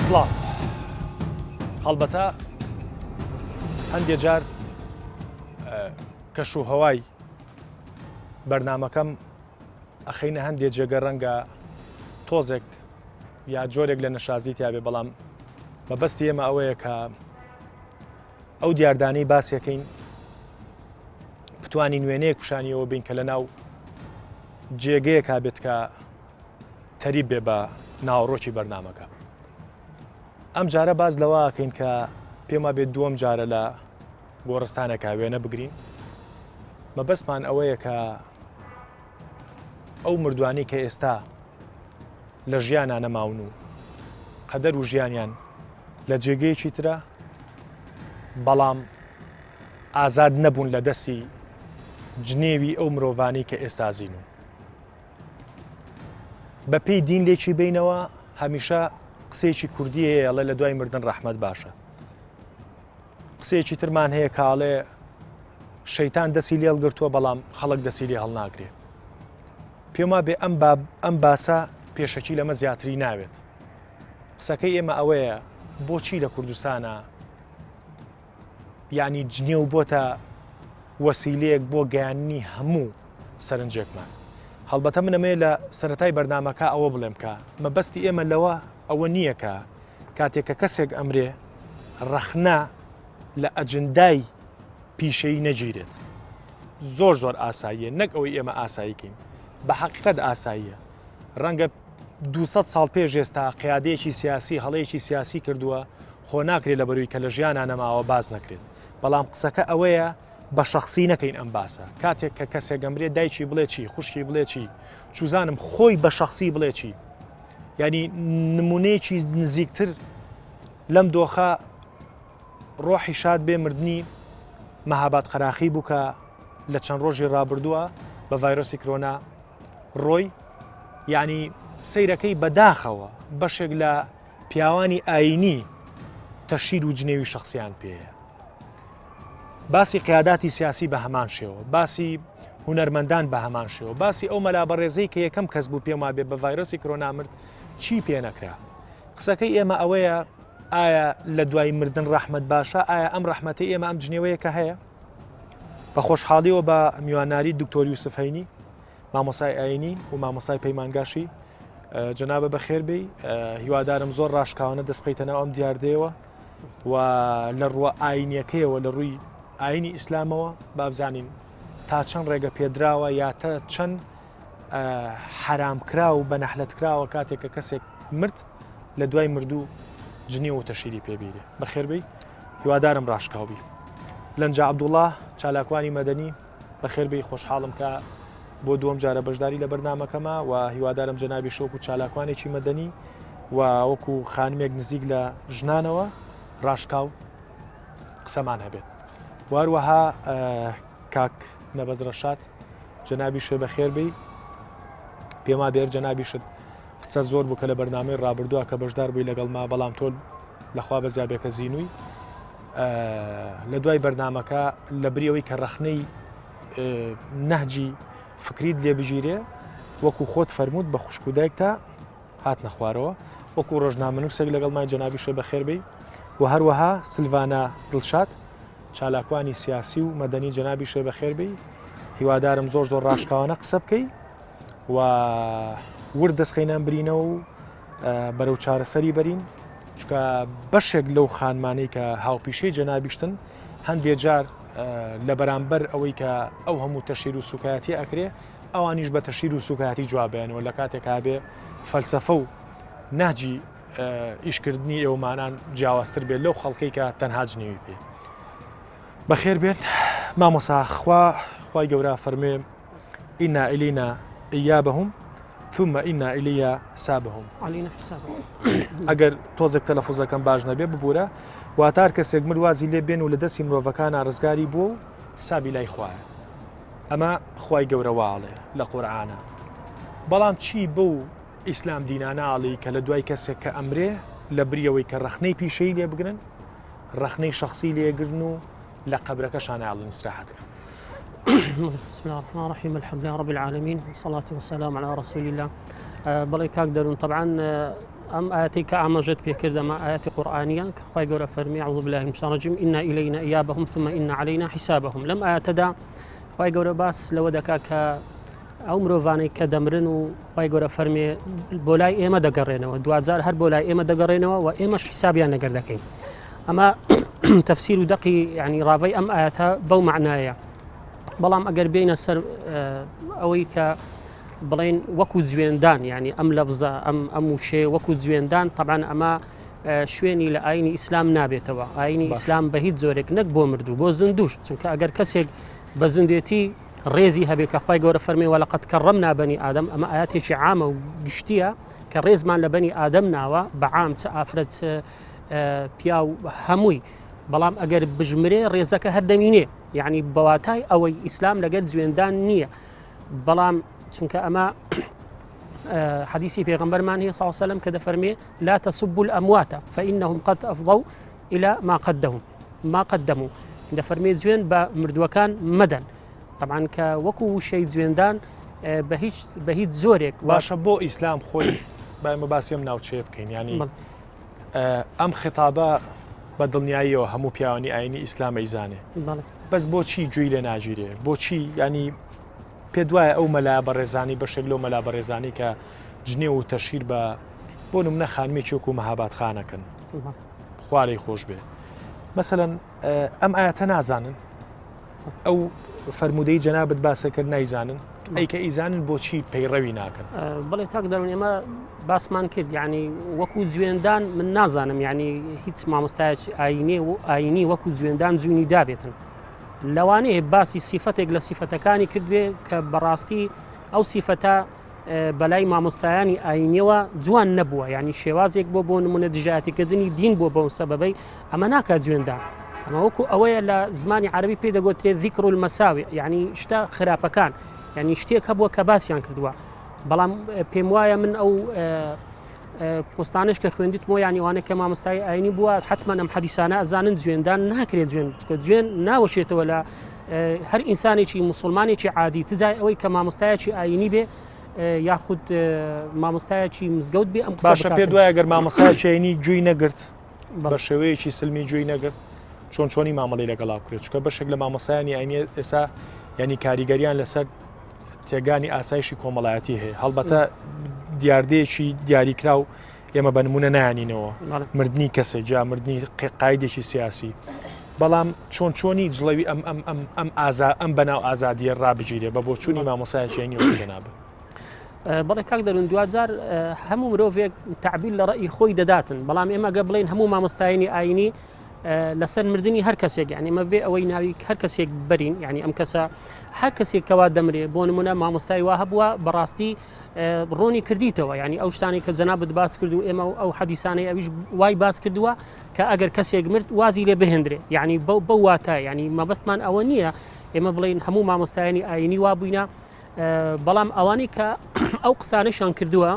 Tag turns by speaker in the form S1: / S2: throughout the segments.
S1: سڵاو هەڵبەتە هەندێک جار کەش و هەوای بەرنامەکەم ئەخینە هەندێک جێگە ڕەنگە تۆزێک یا جۆرێک لە نەشازی تیاابێ بەڵام مەبەستی ئێمە ئەوەیە کە ئەو دیاردانەی باسیەکەین بتوانین وێنەیەک پیشانیەوە بین کە لە ناو جێگەیە کابێت کە تەریب بێ بە ناوڕۆکی بەرنامەکە. ئەم جارە باز لەوەکەین کە پێما بێت دووەم جارە لە گۆڕستانێکا وێنە بگرین. مەبەستمان ئەوەیە کە ئەو مردوانی کە ئێستا لە ژیانە نەماون و قەدەر و ژیانیان لە جێگەیەکی ترە بەڵام ئازاد نەبوون لە دەستی جنێوی ئەو مرۆڤانی کە ئێستا زیینون. بە پێی دین لێکی بینەوە هەمیشە قسەیەکی کوردی هەیە ئەڵێ لە دوای مردن ڕەحمەت باشە. قسەیەکی ترمان هەیە کاڵێ شەیتان دەسی لێ هەڵگرتووە بەڵام خەڵک دەسی لێ هەڵناگرێ. پێما بێ ئەم باسە پێشەکی لەمە زیاتری ناوێت. قسەکەی ئێمە ئەوەیە بۆچی لە کوردستانە یعنی جنێ و بۆتە وەسیلەیەک بۆ گەیاندنی هەموو سەرنجێکمان. هەڵبەتە منەمێ لە سەرەتای بەرنامەکە ئەوە بڵێم کە مەبەستی ئێمە لەوە ئەوە نییە کە کاتێککە کەسێک ئەمرێ ڕەخنا لە ئەجندای پیشەی نەگیرێت. زۆر ئاساییە نەک ئەوەی ئێمە ئاساییکەین بە حەقیقەت ئاساییە. ڕەنگە 200 ساڵ پێش ئێستا قیادەیەکی سیاسی هەڵەیەکی سیاسی کردووە خۆ ناکرێت لە بەروی کە لە ژیانان نەماوە باز نەکرێت. بەڵام قسەکە ئەوەیە بە شخصی نەکەین ئەم باسە. کاتێک کە کەسێک گەمرێت دایکی بڵێ چی خوشکی بڵێ چی چوزانم خۆی بە شخصی بڵێ چی ینی نمونەیەکی نزیکتر لەم دۆخە ڕۆحی شاد بێ مردنی مەهاباد قەراخی بوو کە لە چەند ڕۆژی ڕابردووە بە ڤایرۆسی کۆرۆنا ڕۆی یعنی سەیرەکەی بەداخەوە بەشێک لە پیاوانی ئاینی تەشیر و جنێوی شخصیان پێەیە. باسی قیاداتی سیاسی بە هەمان شێوە، باسی هونەرمەندان بە هەمان شێوە، باسی ئەو مەلابەڕێزەی کە یەکەم کەس بوو پێما بێ بە ڤایرۆسی کۆرۆنا مرد چی پێ نەکرا. قسەکەی ئێمە ئەوەیە ئایا لە دوای مردن ڕەحمەت باشە؟ ئایا ئەم ڕەحمەتەی ئێمە ئەم جنێوەیە کە هەیە؟ بە خۆشحاڵیەوە بە میوانناری دکتۆر یوسف هەینی مامۆسای ئاینی و مامۆسای پەیمانگاشی جەنابە بەخێربێی هیوادارم زۆر ڕاشکاوانە دەست بکەیتەنەوە ئەم دیاردەیەوە و لە ڕووە ئاینیەکەیەوە لە ڕووی ئاینی ئیسلامەوە بابزانین تا چەند ڕێگە پێدراوە یا تا چەند حرامکرا و بەنەحلەتکراوە کاتێک کە کەسێک مرد لە دوای مردوو جنی و تەشیری پێبیرێ. بەخێربەی هیوادارم ڕاشکاوبی. لەنجا عەبدوڵڵاه چالاکوانی مەدەنی بەخێربەی خۆشحاڵم کە بۆ دووەم جارە بەشداری لە بەرنامەکەمە و هیوادارم جەنابی شۆک و چالاکوانێکی مەدەنی و وەکو خانمێک نزیک لە ژنانەوە ڕاشکاو قسەمان هەبێت. واروەها کاک نەبەز ڕەشاد جەنابی شێ بەخێربەی پێما بێر جەنابیشت قسە زۆر بوو کە لە بەرنامەی ڕابردووە کە بەشدار بووی لەگەڵ ما بەڵام تۆ لەخوا بەزیابێکە زیینووی لە دوای بەرنامەکە لە بریەوەی کە ڕەخنەی نەهجی فکریت لێ بژیرێ وەکو خۆت فەرمووت بە خوشک و دایکتا هاتنە خوارەوە وەکو ڕۆژنامەنووسێک لەگەڵ مای جەنابی شێ بەخێربەی و هەروەها سلڤانە دڵشاد چالاکوانی سیاسی و مەدەنی جەنابی شێ بەخێربەی هیوادارم زۆر ڕاشکاوانە قسە بکەی و ورد دەستخەینان برینەوە و بەرەو چارەسەری بەرین چکە بەشێک لەو خانمانەی کە هاوپیشەی جەنابیشتن هەندێک جار لە بەرامبەر ئەوەی کە ئەو هەموو تەشیر و سوکایەتی ئەکرێ ئەوانیش بە تەشیر و سوکایەتی جوابیانەوە لە کاتێکا بێ فەلسەفە و ناجی ئیشکردنی ئێوەمانان جیاوازتر بێت لەو خەڵکەی کە تەنها جنێوی پێ. بەخێر بێن مامۆسا خوای گەورە فەرمێ ئینا ئیلینا ئیابەهم ثم ئینا ئیلیا سابەهم. ئەگەر تۆزێک تەلەفوزەکەم باش نەبێ ببوورە واتار کەسێک مروازی لێ بێن و لە دەستی مرۆڤەکانە ڕزگاری بووە و حسابی لای خوایە. ئەمە خوای گەورە واڵێ لە قورئانە. بەڵام چی بۆ ئیسلام دیناناڵی کە لە دوای کەسێک کە ئەمرێ لە بریەوەی کە ڕەخنەی پیشەی لێ بگرن ڕەخنەی شخصی لێگرن و لە قەبرەکەشان ئاڵن ئیستراحەتکە.
S2: بسم الله الرحمن الرحيم الحمد لله رب العالمين والصلاة والسلام على رسول الله. بڵێ کاک دەروون طبعاً أم آياتك أعمجت بكرد ما آيات قرآنية كخوي قول فرمي أعوذ بالله من الشيطان الرجيم إنا إلينا إيابهم ثم إن علينا حسابهم لم آتدا خوي قول باس لو دكاك ئەو مرۆڤانەی کە دەمرن و خی گەورە فەرمێ بۆ لای ئێمە دەگەڕێنەوە دوجار هەر بۆ لای ئێمە دەگەڕێنەوە و ئێمەش حیسابیان نەگەر دەکەین ئەمە تەفسیر و دەقی ینی ڕاوی ئەم ئاەتە بەو معنایە بەڵام ئەگەر بینە سەر ئەوەی کە بڵێن وەکو جوێندان ینی ئەم لەفزە ئەم وشێ وەکو جوێندان طبعاً ئەمە شوێنی لە ئاینی ئیسلام نابێتەوە ئاینی ئیسلام بە هیچ زۆرێک نەک بۆ مردوو بۆ زندوش چونکە ئەگەر کەسێک بە زندێتی ڕێزی هەبێت کە خی گەورە فەرمی وەلەقەد کەڕەمنا بەنی ئادەم ئەمە ئاەتێکی عامە و گشتیە کە ڕێزمان لە بەنی ئادەم ناوە بە عام چ ئافرەت پیا و هەمووی بەڵام ئەگەر بژمرێ ڕێزەکە هەردەمینێ یعنی بەواتای ئەوەی ئیسلام لەگەر جوێندان نییە بەڵام چونکە ئەمە حديثي پیغمبرمان هي صلى الله عليه وسلم كذا فرمي لا تسبوا الأموات فإنهم قد أفضوا إلى ما قدموا إذا فرمي زوين بمردوكان مدن طبعا كوكو شيء زويندان بهيج زورك
S1: باشە بۆ ئیسلام خۆی بایمە باسیم ناوچێ بکەین ینی ئەم خطابە بە دڵنیاییەوە هەموو پیاوانی ئاینی ئیسلام ئەیزانێ بەس بۆچی گوێی لێ ناگیرێ بۆچی ینی پێ دوایە ئەو مەلا بەڕێزانی بەشێک لەو مەلا بەڕێزانی کە جنێ و تەشیر بە بۆ نمونە خانمێکی وەکو مەهاباد خانەکەن خوارەی خۆش بێ مەسەلەن ئەم ئاەتە نازانن ئەو فەرمودەی جەنابەت باسە کرد نایزانن ئەی کە ئیزانن بۆچی پەیڕەوی ناکەن
S2: بڵێ کاک دەڕون ئێمە باسمان کرد یعنی وەکو جوێندان من نازانم یعنی هیچ مامۆستایەک ئاینی وەکو جوێندان جوونی دابێتن لەوانەیە باسی سیفەتێک لە سیفەتەکانی کردوێ کە بەڕاستی ئەو سیفەتە بەلای مامۆستایانی ئاینیەوە جوان نەبووە ینی شێوازێک بۆ نمونە دژایەتیکردنی دین بۆ بەو سەبەبەی ئەمە ناکات جوێندان ئەمە وەکو ئەوەیە لە زمانی عەربی پێ دەگوترێت ذیکر المەساوی یعنی شتە خراپەکان یعنی شتێک هەبووە کە باسییان کردووە بەڵام پێم وایە من ئەو پۆستانش کە خوێندیتمەوە ینی وانە کە مامۆستای ئاینی بووە حتمما ئەم حەدیسانە ئەزانن جوێندان ناکرێت جوێن ناوەشێتەوە لە هەر ئینسانێکی موسڵمانێکی عادی تجای ئەوەی کە مامۆستایەکی ئاینی بێ یاخود مامۆستایەکی مزگەوت بێ ئەم
S1: باشە پێ دوایە گەر مامۆستایەکی ئاینی گوێی نەگرت بە شێوەیەکی سلمی گوێی نەگرت چۆنی مامەڵی لەگەڵا بکرێت چکە بەشێک لە مامۆستایانی ئاینی ئێستا ینی کاریگەریان لەسەر تێگانی ئاسایشی کۆمەڵایەتی هەیە هەڵبەتە دیاردەیەکی دیاریکرا و ئێمە بە نمونە نایانینەوە مردنی کەسێک جا مردنی قایدێکی سیاسی بەڵام چۆنی جڵەوی ئەم بەناو ئازادیە ڕابگیرێ بە بۆچوونی مامۆسایەکی جەنابە
S2: بەڵێ کاک دەرون دوجار هەموو مرۆڤێک تعبیل لە ڕێی خۆی دەداتن بەڵام ئێمە گە بڵێن هەموو مامۆستایانی ئاینی لەسەر مردنی هەر کەسێک یعنی ئمە بێ ئەوەی ناوی هەر کەسێک بەرین یعنی ئەم کەسە هەر کەسێک کەوا دەمرێ بۆ نمونە مامۆستای وا هەبووە بەڕاستی ڕۆنی کردیتەوە ینی ئەو شتانی کە جەنابەت باس کرد و ئێمە ئەو حەدیسانەی ئەویش وای باس کردووە کە ئەگەر کەسێک مرد وازی لێ بهێندرێ یعنی بەو واتای ینی مەبەستمان ئەوە نییە ئێمە بڵین هەموو مامۆستایانی ئاینی وا بووینە بەڵام ئەوانەی کە ئەو قسانەشان کردووە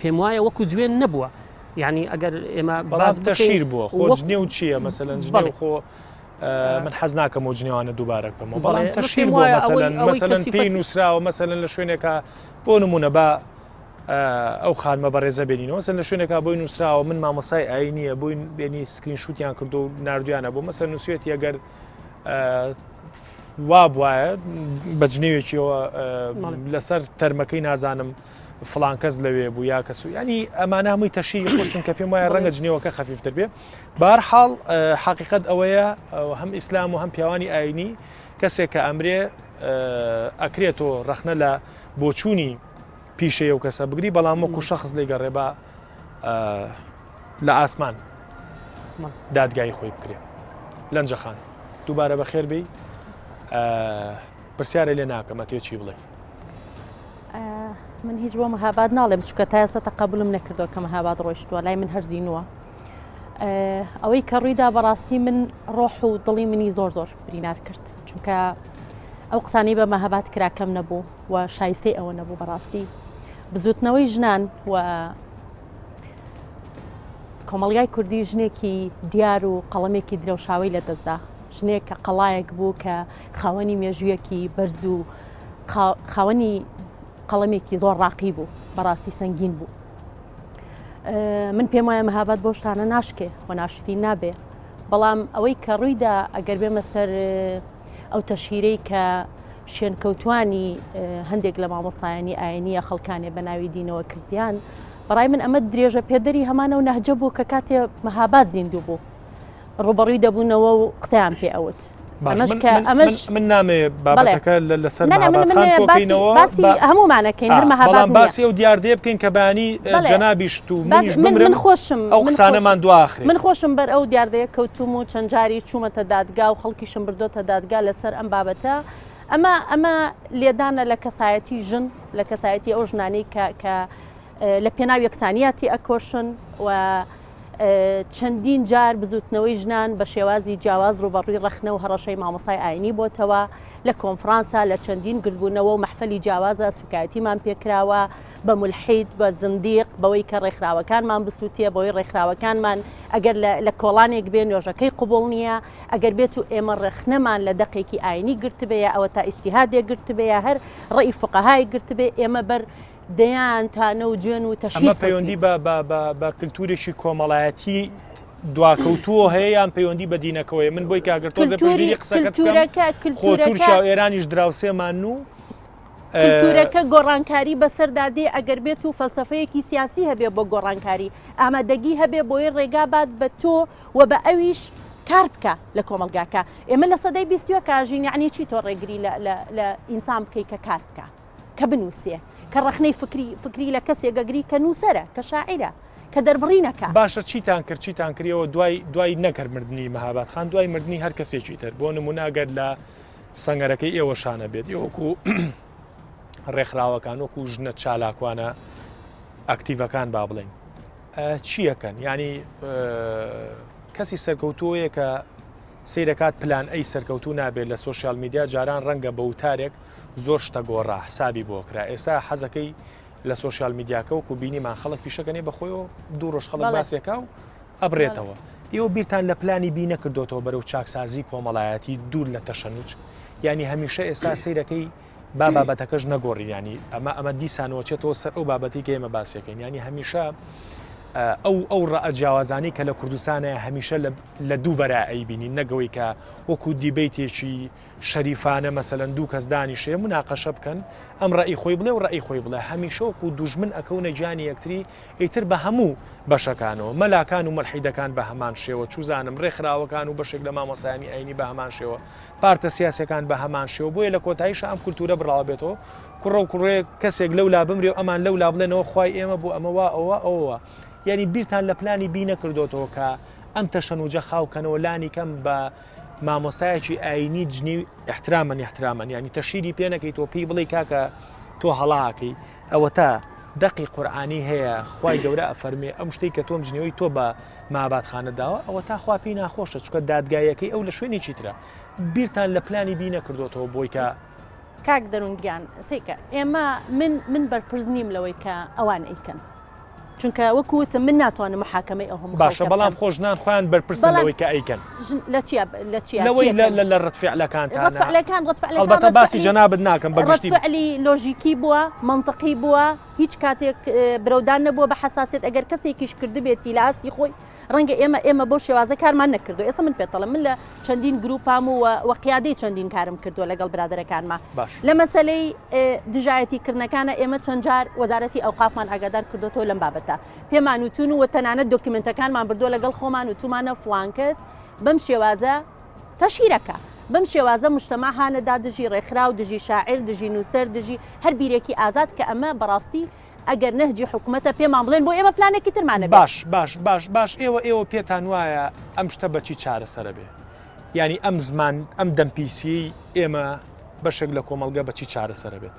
S2: پێم وایە وەکو جوێن نەبووە یعنی ئەگەر ئێمە باز
S1: تەشیر بووە خۆجنێ و چییە مەسەلەن جنێ خۆ من حەز ناکەم و جنێوانە دووبارە بکەمەوە بەڵام تەشیر بووە مەسەلەن پێی نووسراوە مەسەلەن لە شوێنێکە بۆ نمونە بە ئەو خانمە بەڕێزە بێنینەوە مەسەلەن لە شوێنێکە بۆی نووسراوە من مامۆسای ئاینیە بۆی بێنی سکرین شوتیان کردو و نردویانە بۆ مەسەلەن نووسێتی ئەگەر وا بواە بە جنێوێکیەوە لەسەر تەرمەکەی نازانم فڵان کەس لەوێ بوو یا کەس ینی ئەمانە هەمووی تەشیری قرسن کە پێم وایە ڕەنگە جنێوەکە خەفیفتر بێ بەهەرحاڵ حەقیقەت ئەوەیە هەم ئیسلام و هەم پیاوانی ئاینی کەسێک کە ئەمرێ ئەکرێتەوە ڕەخنە لە بۆچوونی پیشەیە و کەسە بگری بەڵام وەکو شەخص لێگەڕێ بە لە ئاسمان دادگای خۆی بکرێ لەنجەخان دووبارە بەخێر بی پرسیارە لێ ناکەم ئەتێ چی بڵێ
S3: من هیچ بۆ مەهاباد ناڵێم چکە تا ئێستا تەقەبولم نەکردەوە کە مەهاباد ڕۆیشتووە لای من هەرزینووە ئەوەی کە ڕوویدا بەڕاستی من ڕۆح و دڵی منی زۆر برینار کرد چونکە ئەو قسانەی بە مەهاباد کراکەم نەبوو و شایستەی ئەوە نەبوو بەڕاستی بزوتنەوەی ژنان و کۆمەڵگای کوردی ژنێکی دیار و قەڵەمێکی درەوشاوی لە دەستدا ژنێک کە قەڵایەک بوو کە خاوەنی مێژوویەکی بەرز و خاوەنی قەڵەمێکی زۆر ڕاقی بوو بەڕاستی سەنگین بوو من پێم وایە مەهابەت بۆ شتانە ناشکێ و ناشری نابێ بەڵام ئەوەی کە ڕوویدا ئەگەر بێمە سەر ئەو تەشیرەی کە شوێنکەوتوانی هەندێک لە مامۆستایانی ئاینیە خەڵکانێ بە ناوی دینەوە کردیان بەڕای من ئەمە درێژە پێدەری هەمانە و نەهجە بوو کە کاتێ مەهابەت زیندوو بوو ڕوبەڕووی دەبوونەوە و قسەیان پێ ئەوت
S1: من نامێ بابەتەکە لەسەر
S3: باسی هەمومانەکەین هەر مەهابەت
S1: باسی ئەو دیاردێ بکەین کە بانی جەنابیشت و
S3: من خۆشم
S1: ئەو قسانەمان دواخرێ
S3: من خۆشم بەر ئەو دیاردەیە کەوتوم و چەند جاری چوومەتە دادگا و خەڵکیشم بردۆتە دادگا لەسەر ئەم بابەتە ئەمە لێدانە لە کەسایەتی ژن لە کەسایەتی ئەو ژنانەی کە لە پێناو یەکسانیاتی ئەکۆشن و چەندین جار بزوتنەوەی ژنان بە شێوازی جیاواز ڕوبەڕووی ڕەخنە و هەڕەشەی مامۆستای ئاینی بۆتەوە لە کۆنفرانسا لە چەندین گربوونەوە و مەحفەلی جیاوازە سوکایەتیمان پێکراوە بە مولحید بە زندیق بەوەی کە ڕێکخراوەکانمان بسووتێ بەوەی ڕێکخراوەکانمان ئەگەر لە کۆڵانێک بێن نوێژەکەی قوبوڵ نییە ئەگەر بێت و ئێمە ڕێخنەمان لە دەقێکی ئاینی گرتبەیە ئەوە تا ئیجتیهادێک گرتبەیە هەر ڕێی فقەهای گرتبێ ئێمە بەر دەیان تانە و جوێن و تەشیر
S1: پەیوەندی بە کللتورێکی کۆمەڵایەتی دواکەوتووە هەیە یان پەیوەندی بە دینەکەوەیە من بۆی کاگەر تۆزە پشگیری قسەکەت تورکیا و ئێرانیش دراوسێمان و
S3: کللتورەکە گۆڕانکاری بەسەردادێ ئەگەر بێت و فەلسەفەیەکی سیاسی هەبێ بۆ گۆڕانکاری ئامادەگی هەبێ بۆی ڕێگا بات بە تۆ و بە ئەویش کار بکە لە کۆمەلگاکە ئێمە لە سەدەی بیستوە کاژین یعنی چی تۆ ڕێگری لە ئینسان بکەی کە کار بکە کە بنووسێ کە ڕەخنەی فکری لە کەسێک گەگری کە نووسەرە کە شاعرە کە دەربڕینەکە
S1: باشە چیتان کردەوە دوای نەکردمردنی مەهابەت خان دوای مردنی هەر کەسێکی تر بۆ نموناگەر لە سەنگەرەکەی ئێوەشانە بێت وەکو ڕێکخراوەکان وەکو ژنە چالاکوانە ئەکتیڤەکان با بڵێن چیەکەن ینی کەسی سەرکەوتووەیە کە سیرەکات پلان ئەی سەرکەوتو نابێت لە سوۆسیال میدیا جاران ڕەنگە بە وتارێک زۆر شتە گۆڕا حسابی بۆ کرا ئێستا حەزەکەی لە سوۆسیال میدیاکە و کوبینیمان خەڵک فیشەکەنێ بەخۆیەوە دوو ڕۆژ خەڵک باسیەکە و ئەبرێتەوە ئێوە بیرتان لە پلانی بی نەکردوتەوە بەرەو چاکسازی کۆمەڵایەتی دوور لە تەشەنوچ ینی هەمیشە ئێستا سیرەکەی با بابەتەکەش نەگۆڕی ینی ئەمە دیسانەوەچێتەوە سەر ئەو بابەتی کە ئێمە باسیەکەین ینی هەمیشە ئەو ڕەجیاوازانی کە لە کوردستانە هەمیشە لە دوو بەرا ئەیبینی نەگەوەی کە وەکو دیبیتێکی شەریفانە مەسەلەن دوو کەس دانیشێ مناقەشە بکەن ئەم ڕئی خۆی بڵێ و ڕئی خۆی بڵێ هەمیشە وەکو دوژمن ئەکەونە گیانی یەکتری ئیتر بە هەموو بەشەکانەوە مەلاکان و مەلحیدەکان بە هەمان شێوە چوزانم ڕێکخراوەکان و بەشێک لە مامۆسایانی ئاینی بە هەمان شێوە پارتە سیاسەکان بە هەمان شێوە بۆیە لە کۆتاییشە ئەم کولتورە بڕاوە بێتەوە کوڕە و کوڕێ کەسێک لەولا بمرێ و ئەمان لەولا بڵێنەوە خوای ئێمە بوو ئەمەوە ئەوە یعنی بیرتان لە پلانی بی نەکردوتەوە کە ئەم تەشەنوجە خاوکەنەوە لانی کەم بە مامۆسایەکی ئاینی جنی احترامن ینی تەشیری پێنەکەی تۆ پێی بڵێ کاکە تۆ هەڵاکەی ئەوە تا دەقی قورئانی هەیە خوای گەورە ئەفەرمێ ئەم شتەی کە تۆم ژنەوەی تۆ بە ماباتخانە داوە ئەوە تا خوا پێی ناخۆشە چکە دادگایەکەی ئەو لە شوێنێکی ترە بیرتان لە پلانی بی نەکردوتەوە بۆی کە
S3: کاک دەروونگیان سیکە ئێمە من بەرپرس نیم لەوەی کە ئەوان ئەیکەن چونکە وەکوتم من ناتوانم محاکەمەی ئەوهم
S1: باشە بەڵام خۆشنان خۆیان بەرپرسەوەی کە ئەیکەن
S3: لەوەی
S1: لە ڕەتفعلەکان
S3: ئەلبەتە
S1: باسی جەنابەت ناکەم بەگشتی
S3: ڕەتفعلی لۆژیکی بووە منطقی بووە هیچ کاتێک برەودان نەبووە بە حساسیت ئەگەر کەسێکیش کردبێتی لە ئاستی خۆی ڕەنگە ئێمە بۆ شێوازە کارمان نەکردو ئێستا من پێتەڵم من لە چەندین گروپام و وەقیادەی چەندین کارم کردووە لەگەڵ برادەرەکانمان لە مەسەلەی دژایەتیکردنەکانە ئێمە چەند جار وەزارەتی ئەوقافمان ئاگادار کردوەوە لەم بابەتە پێمان وتون و تەنانەت دۆکیمنتەکانمان بردووە لەگەڵ خۆمان وتومانە فڵانکەس بەم شێوازە تەشیرەکە بەم شێوازە مجتەمع هانەدا دژی ڕێکخراو دژی شاعر دژی نووسەر دژی هەر بیرێکی ئازاد کە ئەمە بەڕاستی ئەگەر نەهجی حکوومەتە پێمان بڵێن بۆ ئێمە پلانێکی ترمانە
S1: باش ئێوە پێتان وایە ئەم شتە بەچی چارەسەرە بێ ینی ئەم زمان ئەم دەمپیسی ئێمە بەشێک لە کۆمەلگە بەچی چارەسەرە بێت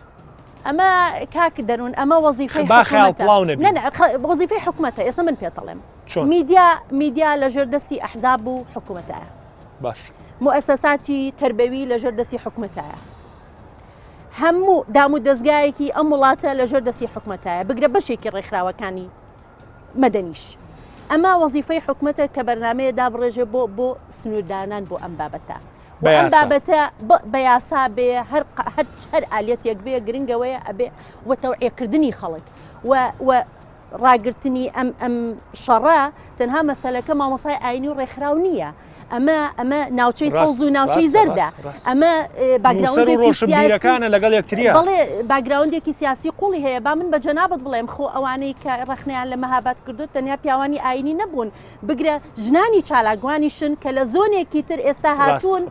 S3: ئەمە کاک دەروون ئەمە وەزیفەی وەزیفەی حکوومەتە ئێستا من پێتەڵێم میدیا لە ژێردەستی ئەحزاب و حکوومەتایە
S1: باش
S3: موسساتی تربەوی لە ژێردەستی حکوومەتایە هەموو دام و دەستگایەکی ئەم وڵاتە لە ژێردەستی حکوومەتایە بگرە بەشێکی ڕێکخراوەکانی مەدەنیش ئەمە وەزیفەی حکوومەتە کە بەرنامەیە دابڕێژێ بۆ سنووردانان بۆ ئەم بابەتە ئەم بابەتە بە یاسا بێ هەر ئالەتێک بێ گرنگەوەیە ئەبێ وە تەوعیەکردنی خەڵک و ڕاگررتنی ئەم شەڕە تەنها مەسەلەکە مامۆسای ئاینی و ڕێکخراو نییە. ئەمە ناوچەی سەوز و ناوچەی زەردە ئەمە
S1: باگراونەکانە لەگەڵ یەکتریا
S3: بەڵێ باگراوندێکی سیاسی قوڵی هەیە با من بە جەنابەت بڵێم خۆ ئەوانەی کە ڕخنیان لە مەهابات کردو تەنیا پیاوانی ئاینی نەبوون بگرە ژنانی چالاکوانیشن کە لە زۆنێکی تر ئێستا هاتوون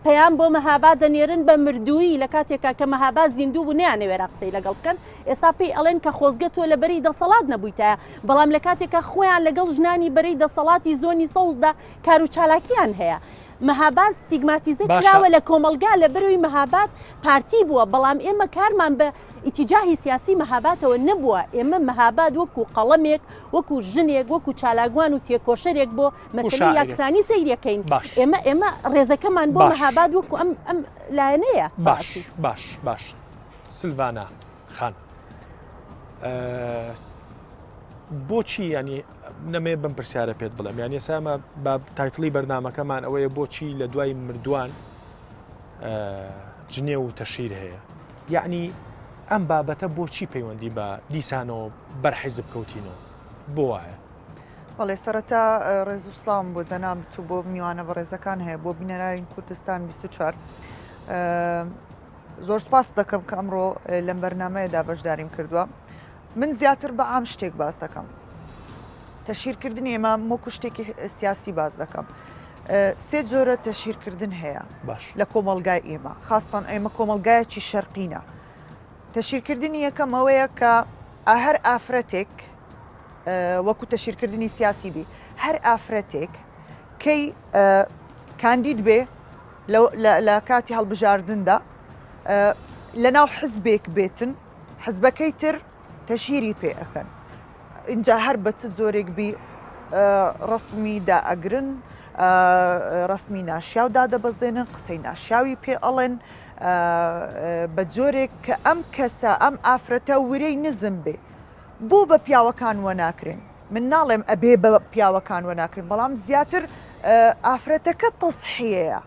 S3: پەیام بۆ مەهابات دەنێرن بە مردووی لە کاتێکا کە مەهابات زیندوو بوو نیانەوێرا قسەی لەگەڵ بکەن ئێستا پێی ئەڵێن کە خۆزگە تۆ لە بەری دەسەڵات نەبوویتە بەڵام لە کاتێکە خۆیان لەگەڵ ژنانی بەری دەسەڵاتی زۆنی سەوزدا کار و چالاکیان هەیە. مەهابات ستیگماتیزە کراوە لە کۆمەلگا لە بەروی مەهابات پارتی بووە بەڵام ئێمە کارمان بە ئیتیجاهی سیاسی مەهاباتەوە نەبووە ئێمە مەهابات وەکو قەڵەمێک وەکو ژنێک وەکو چالاگوان و تێکۆشەرێک بۆ مەسەلەی یاکسانی سەیرەکەین ئێمە ڕێزەکەمان بۆ مەهابات وەکو ئەم لایەنەیە.
S1: باش سلڤانە خان بۆچی ینی نەمێ بم پرسیارە پێت بڵێم یان ێسامە بە تایتڵی بەرنامەکەمان ئەوەیە بۆچی لە دوای مردووان جنێ و تەشیر هەیە یعنی ئەم بابەتە بۆچی پەیوەندی بە دیسانەوە بەرحیزب کەوتینەوە بۆ وایە؟
S4: بەڵێ سەرەتا ڕێزوسڵام بۆ جەناب تو بۆ میوانە بە ڕێزەکان هەیە بۆ بینەرانی کوردستان 24 زۆر سپاس دەکەم کە ئەمڕۆ لەم بەرنامەیەدا بەشداریم کردووە. من زیاتر بە ئام شتێک باز دەکەم تەشیرکردنی ئێمە وەکو شتێکی سیاسی باز دەکەم. سێ جۆرە تەشیرکردن هەیە لە کۆمەلگای ئێمە خاستان ئێمە کۆمەلگایەکی شەرقینە. تەشیرکردنی یەکەم ئەوەیە کە هەر ئافرەتێک وەکو تەشیرکردنی سیاسی بی هەر ئافرەتێک کەی کاندید بێ لە کاتی هەڵبژاردندا لە ناو حزبێک بێتن حزبەکەی تر تەشیری پێ ئەەکەن اینجا هەر بە چ جۆرێک بی ڕسمی دائەگرن ڕسمی ناشیاو دادەبەزێنن قسەی ناشیاوی پێ ئەڵێن بە جۆرێک کە ئەم کەسە ئەم ئافرەتە ورەی نزم بێ بوو بە پیاوەکان وە ناکرێن من ناڵێم ئەبێ بە پیاوەکان وە ناکرێن بەڵام زیاتر ئافرەتەکە تەصحیەیە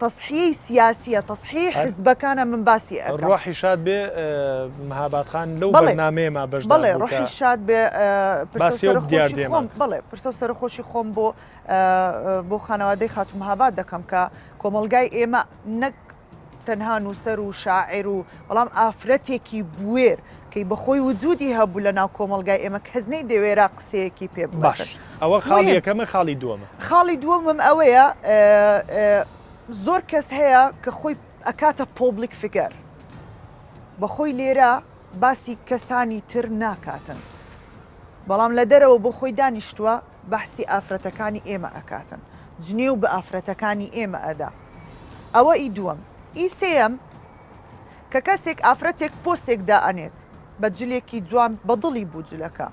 S4: تەصحیەی سیاسیە تەصحیی حزبەکانە من باسی ئەەکەم
S1: ڕۆحی شاد بێ مەهابات خان لەو بەرنامەیەما بەشدار
S4: بڵێ ڕۆحی شاد بێ
S1: بڵێ
S4: پرسە سەرخۆشی خۆم بۆ خانەوادەی خاتم مەهابات دەکەم کە کۆمەلگای ئێمە نەک تەنها نووسەر و شاعر و بەڵام ئافرەتێکی بوێر کەی بەخۆی وجودی هەبوو لە ناو کۆمەلگای ئێمە کەزنەی دەوێرا قسەیەکی پێ
S1: باش ئەوە خاڵی یەکەمە خاڵی دووەمە
S4: خاڵی دووەمم ئەوەیە زۆر کەس هەیە کە خۆی ئەکاتە پۆبلیک فیگەر بەخۆی لێرە باسی کەسانی تر ناکاتن بەڵام لە دەرەوە بۆ خۆی دانیشتووە بەحسی ئافرەتەکانی ئێمە ئەکاتن جنێ و بە ئافرەتەکانی ئێمە ئەدا ئەوە ئی دووەم. ئی سێەم کە کەسێک ئافرەتێک پۆستێک دائەنێت بە جلێکی جوان بە دڵی بوو جلەکە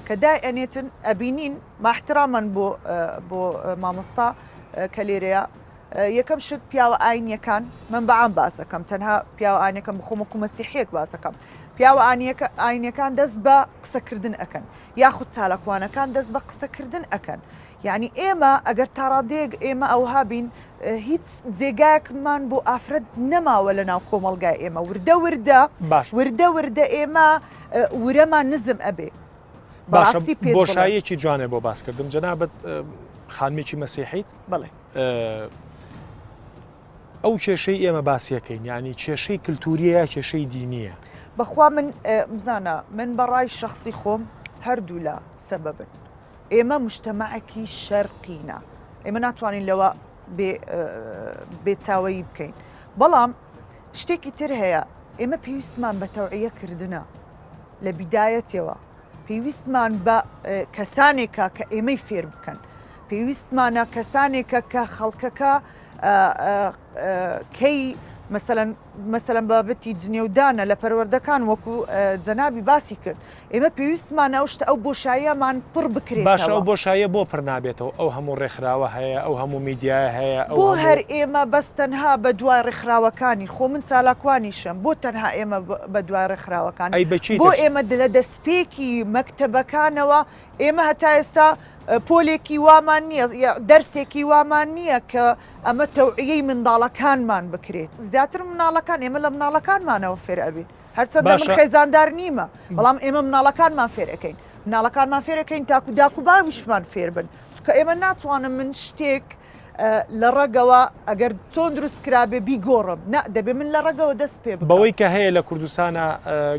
S4: کە دای ئەنێتن ئەبینین ماحترامان بۆ مامۆستا کە لێرەیە یەکەم شت پیاوە ئاینیەکان من بەعام باسەکەم تەنها پیاوە ئاینەکەم بخۆم وەکو مەسیحیەک باسەکەم پیاوە ئاینیەکان دەست بە قسەکردن ئەکەن یاخود چالاکوانەکان دەست بە قسەکردن ئەکەن یعنی ئێمە ئەگەر تاڕادەیەک ئێمە ئەوها بین هیچ جێگایەکمان بۆ ئافرەت نەماوە لە ناو کۆمەلگای ئێمە وردە ئێمە ورەمان نزم ئەبێ
S1: بۆشاییەکی جوانێ بۆ باسکردم جەنابەت خانمێکی مەسیحیت
S4: بڵێ
S1: ئەو کێشەی ئێمە باسیەکەین ینی کێشەی کللتوریە کێشەی دینیە
S4: بەخوا من بزانە من بەڕای شخصی خۆم هەردوو لە سەبەبن ئێمە مجتەمەعێکی شەرقینە ئێمە ناتوانین لەوە بێچاوەیی بکەین بەڵام شتێکی تر هەیە ئێمە پێویستمان بە تەوعیەکردنە لە بیدایەتەوە پێویستمان بە کەسانێکە کە ئێمەی فێر بکەن پێویستمانە کەسانێکە کە خەڵکەکە کەی مەسەلەن بابەتی جنێودانە لە پەروەردەکان وەکو جەنابی باسی کرد ئێمە پێویستمانە ئەو شتە ئەو بۆشاییەمان پڕ بکرێت
S1: باش ئەو بۆشایە بۆ پڕ نابێتەوە ئەو هەموو ڕێکخراوە هەیە ئەو هەموو میدیایە هەیە
S4: بۆ هەر ئێمە بەس تەنها بە دوای ڕێکخراوەکانی خۆ من چالاکوانیشم بۆ تەنها ئێمە بە دوای ڕێکخراوەکان بۆ ئێمە لە دەستپێکی مەکتەبەکانەوە ئێمە هەتا ئێستا پۆلێکی وامان نییە دەرسێکی وامان نییە کە ئەمە تەوعیەی منداڵەکانمان بکرێت زیاتر مناڵەکان ئێمە لە مناڵەکانمانەوە فێر ئەبین هەرچەندە من خێزاندار نیمە بەڵام ئێمە مناڵەکانمان فێرەکەین مناڵەکانمان فێرەکەین تاکو داکو باویشمان فێر بن چکە ئێمە ناتوانم من شتێک لە ڕێگەوە ئەگەر چۆن دروست کرابێ بیگۆڕم دەبێ من لە ڕێگەوە دەست پێ بکەم.
S1: بەوەی کە هەیە لە کوردستانە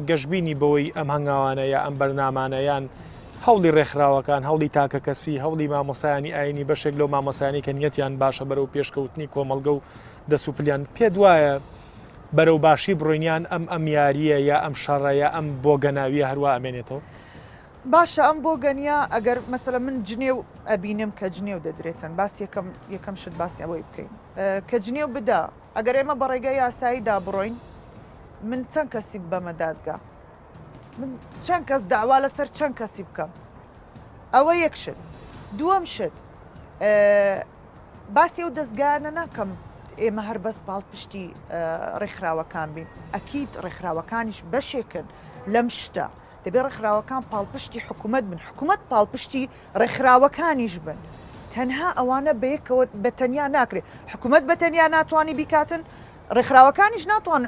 S1: گەشتبینی بەوەی ئەم هەنگاوانە یا ئەم بەرنامانەیان هەوڵی ڕێکخراوەکان هەوڵی تاکە کەسی هەوڵی مامۆسایانی ئاینی بەشێک لەو مامۆسایانی کە نیەتیان باشە بەرەو پێشکەوتنی کۆمەڵگە و دەسوپلیان پێ دوایە بەرەو باشی بڕۆینیان ئەم یاریە یا ئەم شەڕەیە ئەم بۆ گەناویە هەروە ئەمێنێتەوە.
S4: باشە ئەم بۆ گەنیا ئەگەر مەسەلە من جنێو ئەبینم کە جنێو دەدرێتن باس یەکەم شت باسی ئەوەی بکەین کە جنێو بدا ئەگەر ئێمە بە ڕێگەی یاساییدا بڕۆین من چەند کەسی بەمە دادگا من چەند کەس داوا لەسەر چەند کەسی بکەم ئەوە یەک شت. دووەم شت باسی ئەو دەستگایانە ناکەم ئێمە هەر بەس پاڵپشتی ڕێکخراوەکان بین ئەکید ڕێکخراوەکانیش بەشێکن لەم شتە دەبێت ڕێکخراوەکان پاڵپشتی حکوومەت بن حکوومەت پاڵپشتی ڕێکخراوەکانیش بن تەنها ئەوانە بەیەکەوە بەتەنیا ناکرێت حکوومەت بەتەنیا ناتوانانی بیکاتن ڕێکخراوەکانیش ناتوان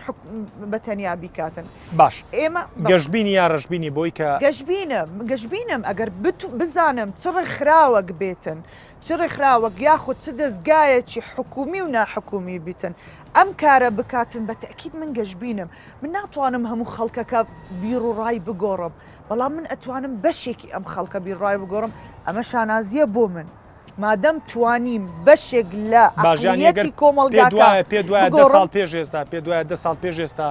S4: بەتەنیا بیکاتن.
S1: باش
S4: ئێمە
S1: گەشتبینی یا ڕەشبینی بۆی کە
S4: گەشتبینم ئەگەر بزانم چ ڕێکخراوەک بێتن چ ڕێکخراوەک یاخود چ دەستگایەکی حکومی و ناحکومی بیتن ئەم کارە بکاتن بە تەکید من گەشتبینم من ناتوانم هەموو خەڵکەکە بیر و ڕای بگۆڕم بەڵام من ئەتوانم بەشێکی ئەم خەڵکە بیر ڕای بگۆڕم ئەمە شانازیە بۆ من مادەم توانیم بەشێک لە عقلیەتی کۆمەڵگاکە
S1: پێ دوایە 10 ساڵ پێش ئێستا پێ دوایە 10 ساڵ پێش ئێستا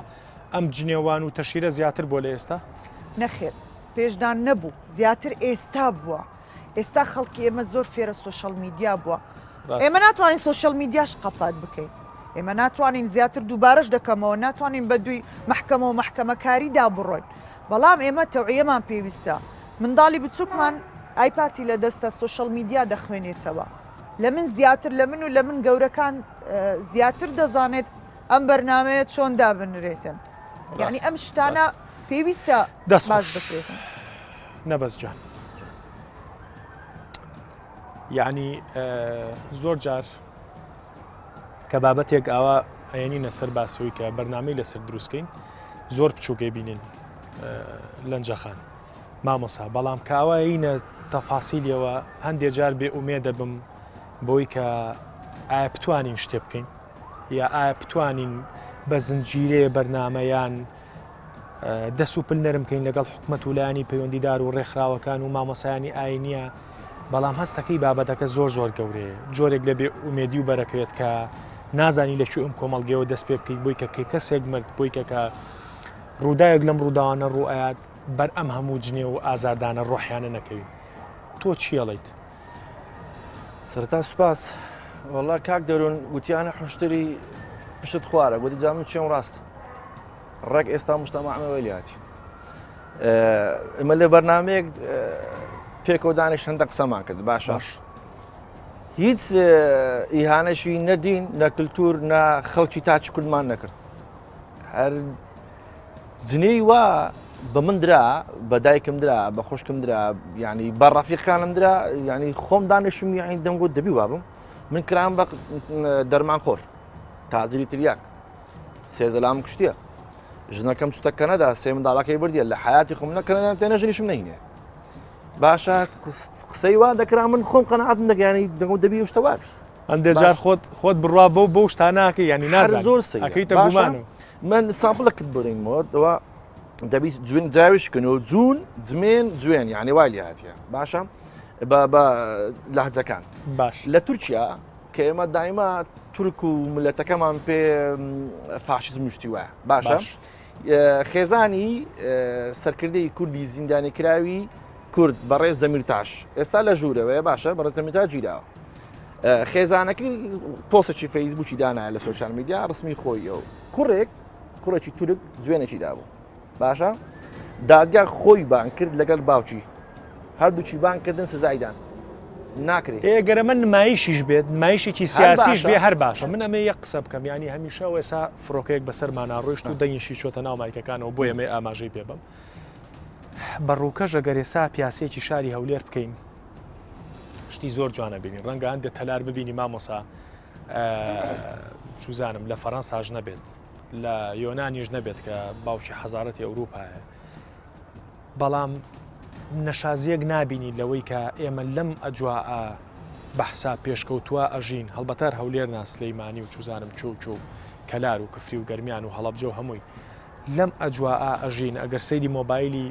S1: ئەم جنێوان و تەشیرە زیاتر بۆ لە ئێستا
S4: نەخێت پێشدان نەبوو زیاتر ئێستا بووە ئێستا خەڵکی ئێمە زۆر فێرە سوشەڵ میدیا بووە ئێمە ناتوانین سوشەڵ میدیاش قەپات بکەین ئێمە ناتوانین زیاتر دووبارەش دەکەمەوە ناتوانین بە دوی محکەمە و محکەمەکاریدا بڕۆین بەڵام ئێمە تەوعیەمان پێویستە منداڵی بچووکمان ئایپاتی لە دەستە سوشەڵ میدیا دەخوێنێتەوە لە من زیاتر لە من و لە من گەورەکان زیاتر دەزانێت ئەم بەرنامەیە چۆن دابنرێتن یعنی ئەم شتانە پێویستە باش بکرێتن.
S1: نەبەس جان یعنی زۆر جار کە بابەتێک ئاوا ئەیەنی نەسەر باسەوەی کە بەرنامەی لەسەر دروستکەین زۆر بچووکەی بینین لەنجەخان مامۆسا بەڵام کاوایینە تەفاسیلیەوە هەندێک جار بێ ئومێ دەبم بۆی کە ئایا بتوانین شتێ بکەین یا ئایا بتوانین بە زنجیرێ بەرنمەیان دەست و پل نەرمکەین لەگەڵ حکومەت ولایانی پەیوەندیدار و ڕێکخراوەکان و مامۆسایانی ئاینیە بەڵام هەستەکەی بابەتەکە زۆر گەورەیە جۆرێک لە بێ ئومێدی و بەرەکەوێت کە نازانی لەکوێ ئەم کۆمەڵگەوە دەست پێ بکەیت بۆی کە کەسێک مرد بۆی کە ڕووداوێک لەم ڕووداوانە ڕوئات بەر ئەم هەموو جنێ و ئازاردانە ڕۆحیانە نەکەوین تۆ چیەڵیت؟
S5: سەرتا سوپاس وەڵا کاک دەرون گوتیانە حشتری پشت خوارە گوتی جامن چێم ڕاستە ڕێک ئێستا مشتەماعمە وەلیاتی ئمە لە بەرنامەیەک پێکەوە دانیش هەندە قسەمان کرد باشاش هیچ ئیهانەشی نەدین نە کللتور نە خەڵکی تاچ کوردمان نەکرد هەر جنێی وا بە من درا بە دایکم درا بە خۆشکم درا ینی بە ڕەفیقانم درا ینی خۆم دانیشم یعنی دەمگوت دەبی وابم من کرام بە دەرمان خۆر تازری تریاک سێزەلام کوشتیە ژنەکەم چوتە کەنەدا سێ منداڵەکەی بردیە لە حیاتی خۆم نەکەنە تێنەژنیشم نەینێ باشە قسەی وا دەکرا من خۆم قەنەعاتم دەگەیانی دەگوت دەبی شتە وابی
S1: ئەندێ جار خۆت بڕوا بەو شتاناکە ینی نازانم
S5: زۆر
S1: ئەکەیتە گومانەوە
S5: من سامپڵەکت بڕینەوە دەبی جوێن جاویشکەنەوە جوون جمێن جوێن یعنی وای لێ هاتیە باشە بە لەهجەکان
S1: باش
S5: لە تورکیا کە ئێمە دایما تورک و ملەتەکەمان پێ فاشیزم شتی وایە باشە خێزانی سەرکردەی کوردی زیندانی کراوی کورد بەڕێز دەمیرتاش ئێستا لە ژوورەوەیە باشە بەڕێز دەمیرتاش گیراوە خێزانەکەی پۆستێکی فەیسبووکی دانایە لە سۆشیال میدیا ڕسمی خۆیەوە کوڕێکی تورک جوێنێکی دابوو باشە دادگا خۆی بان کرد لەگەڵ باوکی هەردووچی بانکردن سزایدان ناکرێت
S1: ئێگەرە من نمایشیش بێت نمایشێکی سیاسیش بێ هەر باشە من ئەمە یەک قسە بکەم ینی هەمیشە ئێستا فڕۆکەیەک بەسەرمانە ڕۆیشت و دەنگیشی چۆتە ناو مایکەکانەوە بۆ ئەمە ئاماژەی پێ بم بەڕووکەژە گەرێسا پیاسەیەکی شاری هەولێر بکەین شتی زۆر جوانە بینین ڕەنگە هەندێ تەلار ببینی مامۆسا چوزانم لە فەڕەنساژ نەبێت لە یۆنانیش نەبێت کە باوکی حەزارەتی ئەوروپایە بەڵام نەشازیەک نابینی لەوەی کە ئێمە لەم ئەجوا بەحسا پێشکەوتووە ئەژین هەڵبەتار هەولێر ناسلەیمانی و چوزانم چوو کەلار و کفری و گەرمیان و هەڵەبجە و هەمووی لەم ئەجوا ئەژین ئەگەر سەیری مۆبایلی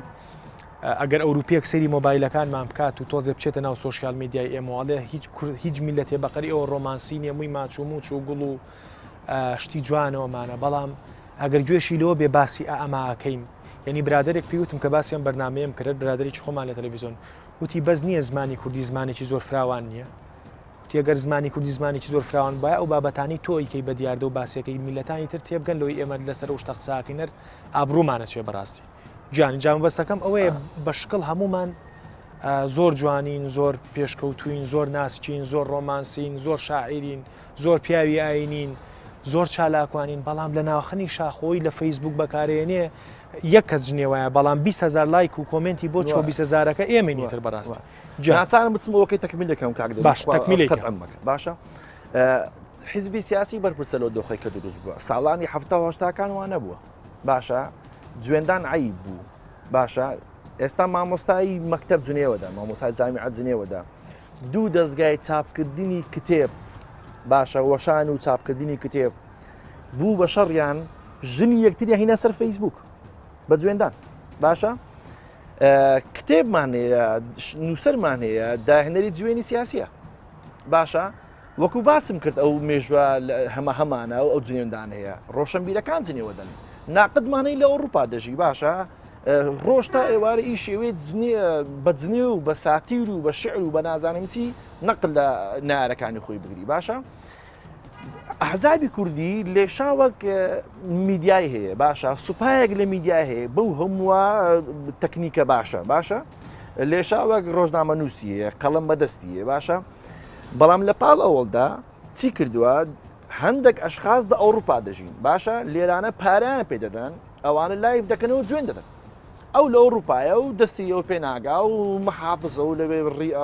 S1: ئەگەر ئەوروپیەک سەیری مۆبایلەکانمان بکات و تۆزێ بچێتە ناو سۆشیال میدیای ئێمەڵێ هیچ میلەتێ بەقەری ئەوە ڕۆمانسی نیە مووی ماچ و موچ و گوڵ و شتی جوانەوەمانە بەڵام ئەگەر گوێشی لەوە بێ باسی ئەماکەین یعنی برادێک پێوتم کە باسییان بەرنمەیەم کرد برادێکی خۆمان لە تەلەڤیزۆن وتی بەس نییە زمانی کوردی زمانێکی زۆر فراوان نییە تێگەر زمانی کوردی زمانێکی زۆر فراوان باە ئەو بابەتانی تۆیکەی بە دیاردە و باسیەکەی میلەتانی تر تێبگەن لەوەی ئێمە لەسەر و شتە قساکەینەر ئابروومانە چێ بەڕاستی جوانی جام بەستەکەم ئەوەیە بەشکڵ هەمومان زۆر جوانین زۆر پێشکەوتوین زۆر ناسچین زۆر ڕۆمانسین زۆر شاعرین زۆر پیاوی ئاینین زۆر چالاکوانین بەڵام لە ناوخنی شاخۆی لە فەیسبوک بەکارێنێ یەک کەس جنێوایە بەڵام 20,000 لایک و کۆمنتی بۆ 20,000ەکە ئێمەنی تر بەڕاستی
S5: ناچانم بچمەوەکەی تەکمیل دەکەم کاک
S1: باش تەکمیلەکە
S5: باشە حیزبی سیاسی بەرپرسە لەو دۆخی کە دروست بووە ساڵانی هەفتاهۆشتاکان وانە بووە باشە جوێندان عیب بوو باشە ئێستا مامۆستایی مەکتەب جنێوەدا مامۆستای جامیعەت جنێوەدا دوو دەستگای چاپکردنی کتێب باشە وەشان و چاپکردنی کتێب بوو بە شەڕیان ژنی یەکتریان هینە سەر فەیسبوک بە جوێندان باشە کتێبمان هەیە نووسەرمان هەیە داهێنەری جوێنی سیاسیە باشە وەکو باسم کرد ئەو مێژوە هەمانە و ئەو جنێندان هەیە ڕۆشنبیرەکان جنێوەدەن ناقدمانەی لە ئەوروپا دەژی باشە ڕۆژ تا ئێوارە ئی شێوێت بە جنێ و بە ساتیر و بە شعر و بە نازانم چی نەقل لە نارەکانی خۆی بگری باشە ئەحزابی کوردی لێشاوەک میدیای هەیە باشە سوپایەک لە میدیای هەیە بەو هەمووە تەکنیکە باشە لێشاوەک ڕۆژنامە نووسی هەیە قەڵەم بەدەستیە باشە بەڵام لە پاڵ ئەوڵدا چی کردووە هەندێک ئەشخاص لە ئەوروپا دەژین باشە لێرانە پاریان پێ دەدەن ئەوانە لایف دەکەنەوە جوێن دەدەن ئەو لە ئەوروپایە و دەستی ئەو پێناگا و مەحافزە و لەوێ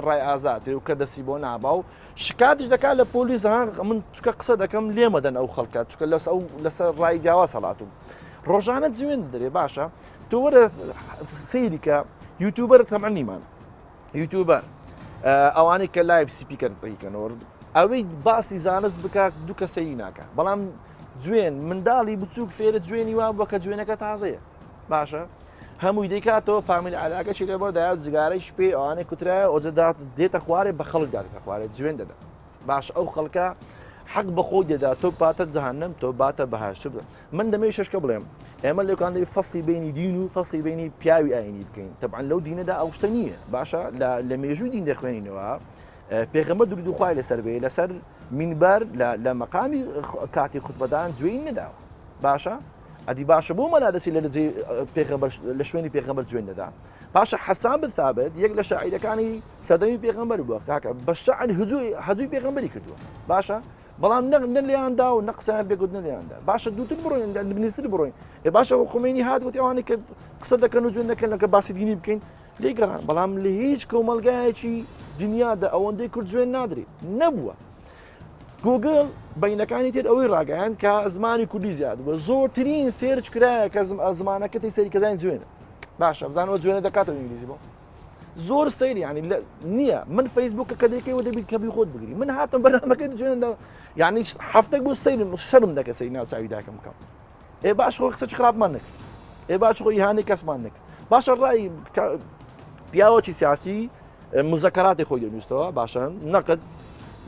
S5: ڕای ئازاتێ و کە دەستی بۆ نابا و شکاتش دەکات لە پۆلیس من چکە قسە دەکەم لێمەدەن ئەو خەڵکە چکە لەسەر ڕای جیاواز هەڵاتوم ڕۆژانە جوێن دەرێ باشە تۆ وەرە سەیری کە یوتیوبەر تەمەنیمان یوتیوبەر ئەوانەی کە لایف سپیکەر دەیکەنەوە ئەوەی باسی زانست بکات دوو کەسەی ناکە بەڵام جوێن منداڵی بچووک فێرە جوێنی وا بووە کە جوێنەکە تازەیە باشە هەمووی دەیکاتەوە فامیل علاقەی لێبەر دایا جگارەی پێ ئەوانەی کوترایە ئۆجەدا دێتە خوارێ بە خەڵک دادەکە خوارێت جوێن دەدا باش ئەو خەڵکە حەق بەخۆی دەدا تۆ باتە جەهەنەم تۆ باتە بەهاشت من دەمەوێت شەشکە بڵێم ئێمە لێکاندەی فەسڵی بینی دین و فەسڵی بینی پیاوی ئاینی بکەین تەبعاً لەو دینەدا ئەو شتە نییە باشە لە مێژووی دین دەخوێنینەوە پێغەمبەر درود و خوای لەسەر بێ لەسەر مینبەر لە مەقامی کاتی خوتبەدان جوێی نەداوە باشە ئەدی باشە بۆ مەلادەسی لە شوێنی پێغەمبەر جوێن دەدا پاشە حەسان بن ثابت یەک لە شاعیرەکانی سەردەمی پێغەمبەر بووە کاکە بە شەعر هەجووی پێغەمبەری کردووە باشە بەڵام نە لێیاندا و نە قسەیان بێگوت نە لێیاندا باشە دووتر بڕۆین بنیستر بڕۆین باشە خۆمێنی هات وتی ئەوانەی کە قسە دەکەن و جوێن دەکەن لەکە باسی دینی بکەین لێ گەڕان بەڵام لە هیچ کۆمەلگایەکی دنیادا ئەوەندەی کورد جوێن نادرێت نەبووە گوگل بینەکانی تر ئەوەی ڕاگەیان کە زمانی کوردی زیاد بووە زۆرترین سێرچ کرایە کە زمانەکەتی سەری کەزان جوێنە باشە بزانەوە جوێنە دەکاتەوە ئینگلیزی بۆ زۆر سەیری ینی نییە من فەیسبوک کە دەکەیەوە دەبی کەبی خۆت بگری من هاتم بەرنامەکەی جوێندا یعنی هەفتێک بۆ سەیرم شەرم دەکە سەری ناوچاوی داکەم بکەم ئێ باش خۆ قسە خراپمان نەکرد ئێ باش خۆ ئیهانەی کەسمان نەکرد باشە ڕای پیاوەکی سیاسی مزەکەراتی خۆی دەنووسەوە باشە نەقد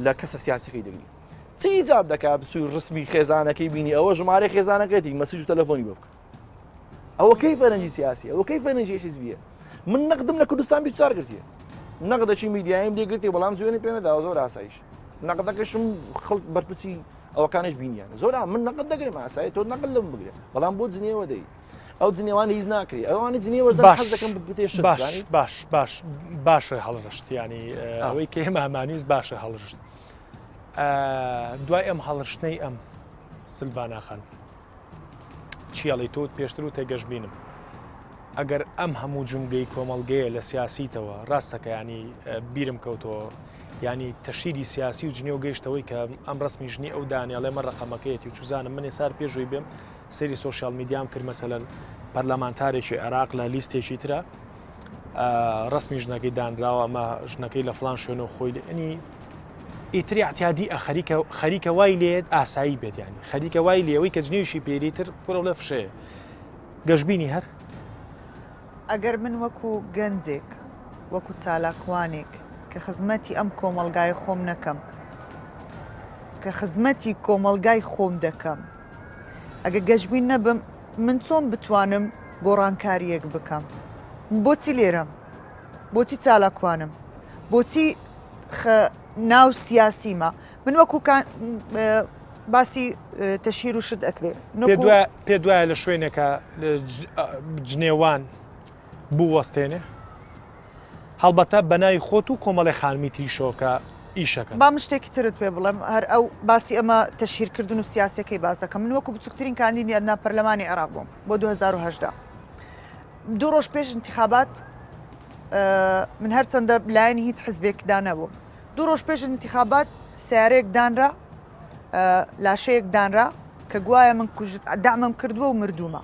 S5: لە کەسە سیاسیەکەی دەگری چی جاب دەکات بچوو ڕسمی خێزانەکەی بینی ئەوە ژمارە خێزانەکەتی مەسیج و تەلەفۆنی بۆ بکە ئەوە کەی فەرەنجی سیاسی ئەوە کەی فەرەنجی حیزبیە من نەقدم لە کوردستان بیچار گرتیە نەقدەکی میدیایم لێگرتی بەڵام جوێنی پێ نەداوە زۆر ئاسایش نەقدەکەشم خەڵک بەرپرسی ئەوەکانش بینیان زۆر من نەقد دەگرم ئاسایی تۆ نەقد لەم بگرێ بەڵام بۆ جنێوە دەی ئەو جنێوان هیچ ناکری ئەوانە جنێوە حەز دەکەم بتێشت
S1: باشە هەڵڕشت ینی ئەوەی کە ئێمە هەمانویست باشە هەڵڕشت دوای ئەم هەڵڕشتنەی ئەم سلڤاناخان چیاڵی تۆت پێشتر و تێگەشت بینم ئەگەر ئەم هەموو جونگەی کۆمەڵگەیە لە سیاسیتەوە ڕاستەکە ینی بیرم کەوتەوە ینی تەشیری سیاسی و جنێ و گەیشتەوەی کە ئەم ڕسمی ژنی ئەو دانیاڵێ مە ڕقەمەکەیەتی و چوزانم منێ سار پێشووی بێم سەیری سۆشیال میدیام کرد مەسەلەن پەرلەمانتارێکی عێراق لە لیستێکی ترە ڕسمی ژنەکەی دانراوە ئەمە ژنەکەی لە فلان شوێنە و خۆی ینی ئیتری عتیادی خەریکە وای لێت ئاسایی بێت ینی خەریکە وای لێەوەی کە جنێوشی پێریتر کوڕە لە فشەیە گەشتبینی هەر
S4: ئەگەر من وەکو گەنجێک وەکو چالاکوانێک کە خزمەتی ئەم کۆمەلگای خۆم نەکەم کە خزمەتی کۆمەلگای خۆم دەکەم ئەگە گەشتبین نەبم من چۆن بتوانم گۆڕانکاریەک بکەم بۆچی لێرەم بۆچی چالاکوانم بۆچی ناو سیاسیمە من وەکو باسی تەشیر و شت ئەکرێ
S1: پێ دوایە لە شوێنێکە جنێوان بوو وەستێنێ هەڵبەتە بەناوی خۆت و کۆمەڵی خانمی تریشۆکە ئیشەکە
S4: با من شتێکی ترت پێ بڵێم هەر ئەو باسی ئەمە تەشیرکردن و سیاسەکەی باز دەکەم من وەکو بچووکترین کاندیدی ئەدنا پەرلەمانی عێراق بووم بۆ 2010 دوو ڕۆژ پێش انتخابات من هەرچەندە لایەنی هیچ حزبێکدا نەبوو دوو ڕۆژ پێش انتخابات سیارەیەک دانرا لاشەیەک دانرا کە گوایە من دامم کردووە و مردوومە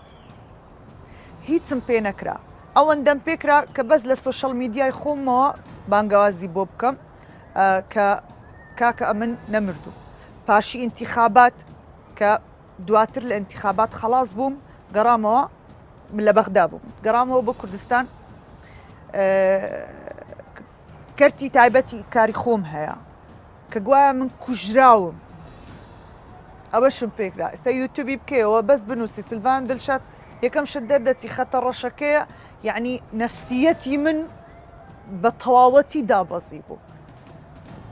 S4: هیچم پێ نەکرا ئەوەندەم پێکرا کە بەس لە سۆشەڵ میدیای خۆمەوە بانگەوازی بۆ بکەم کە کاکە ئەمن نەمردوو پاشی انتخابات کە دواتر لە انتخابات خلاص بووم گەڕامەوە من لە بەغدا بووم گەڕامەوە بۆ کوردستان کەرتی تایبەتی کاری خۆم هەیە کە گوایە من کوژراوم ئەوەشم پێکرا ئێستا یوتیوبی بکەیەوە بەس بنووسی سلڤان دڵشاد یەکەم شت دەردەچی خەتە ڕەشەکەیە یعنی نەفسیەتی من بە تەواوەتی دابەزی بوو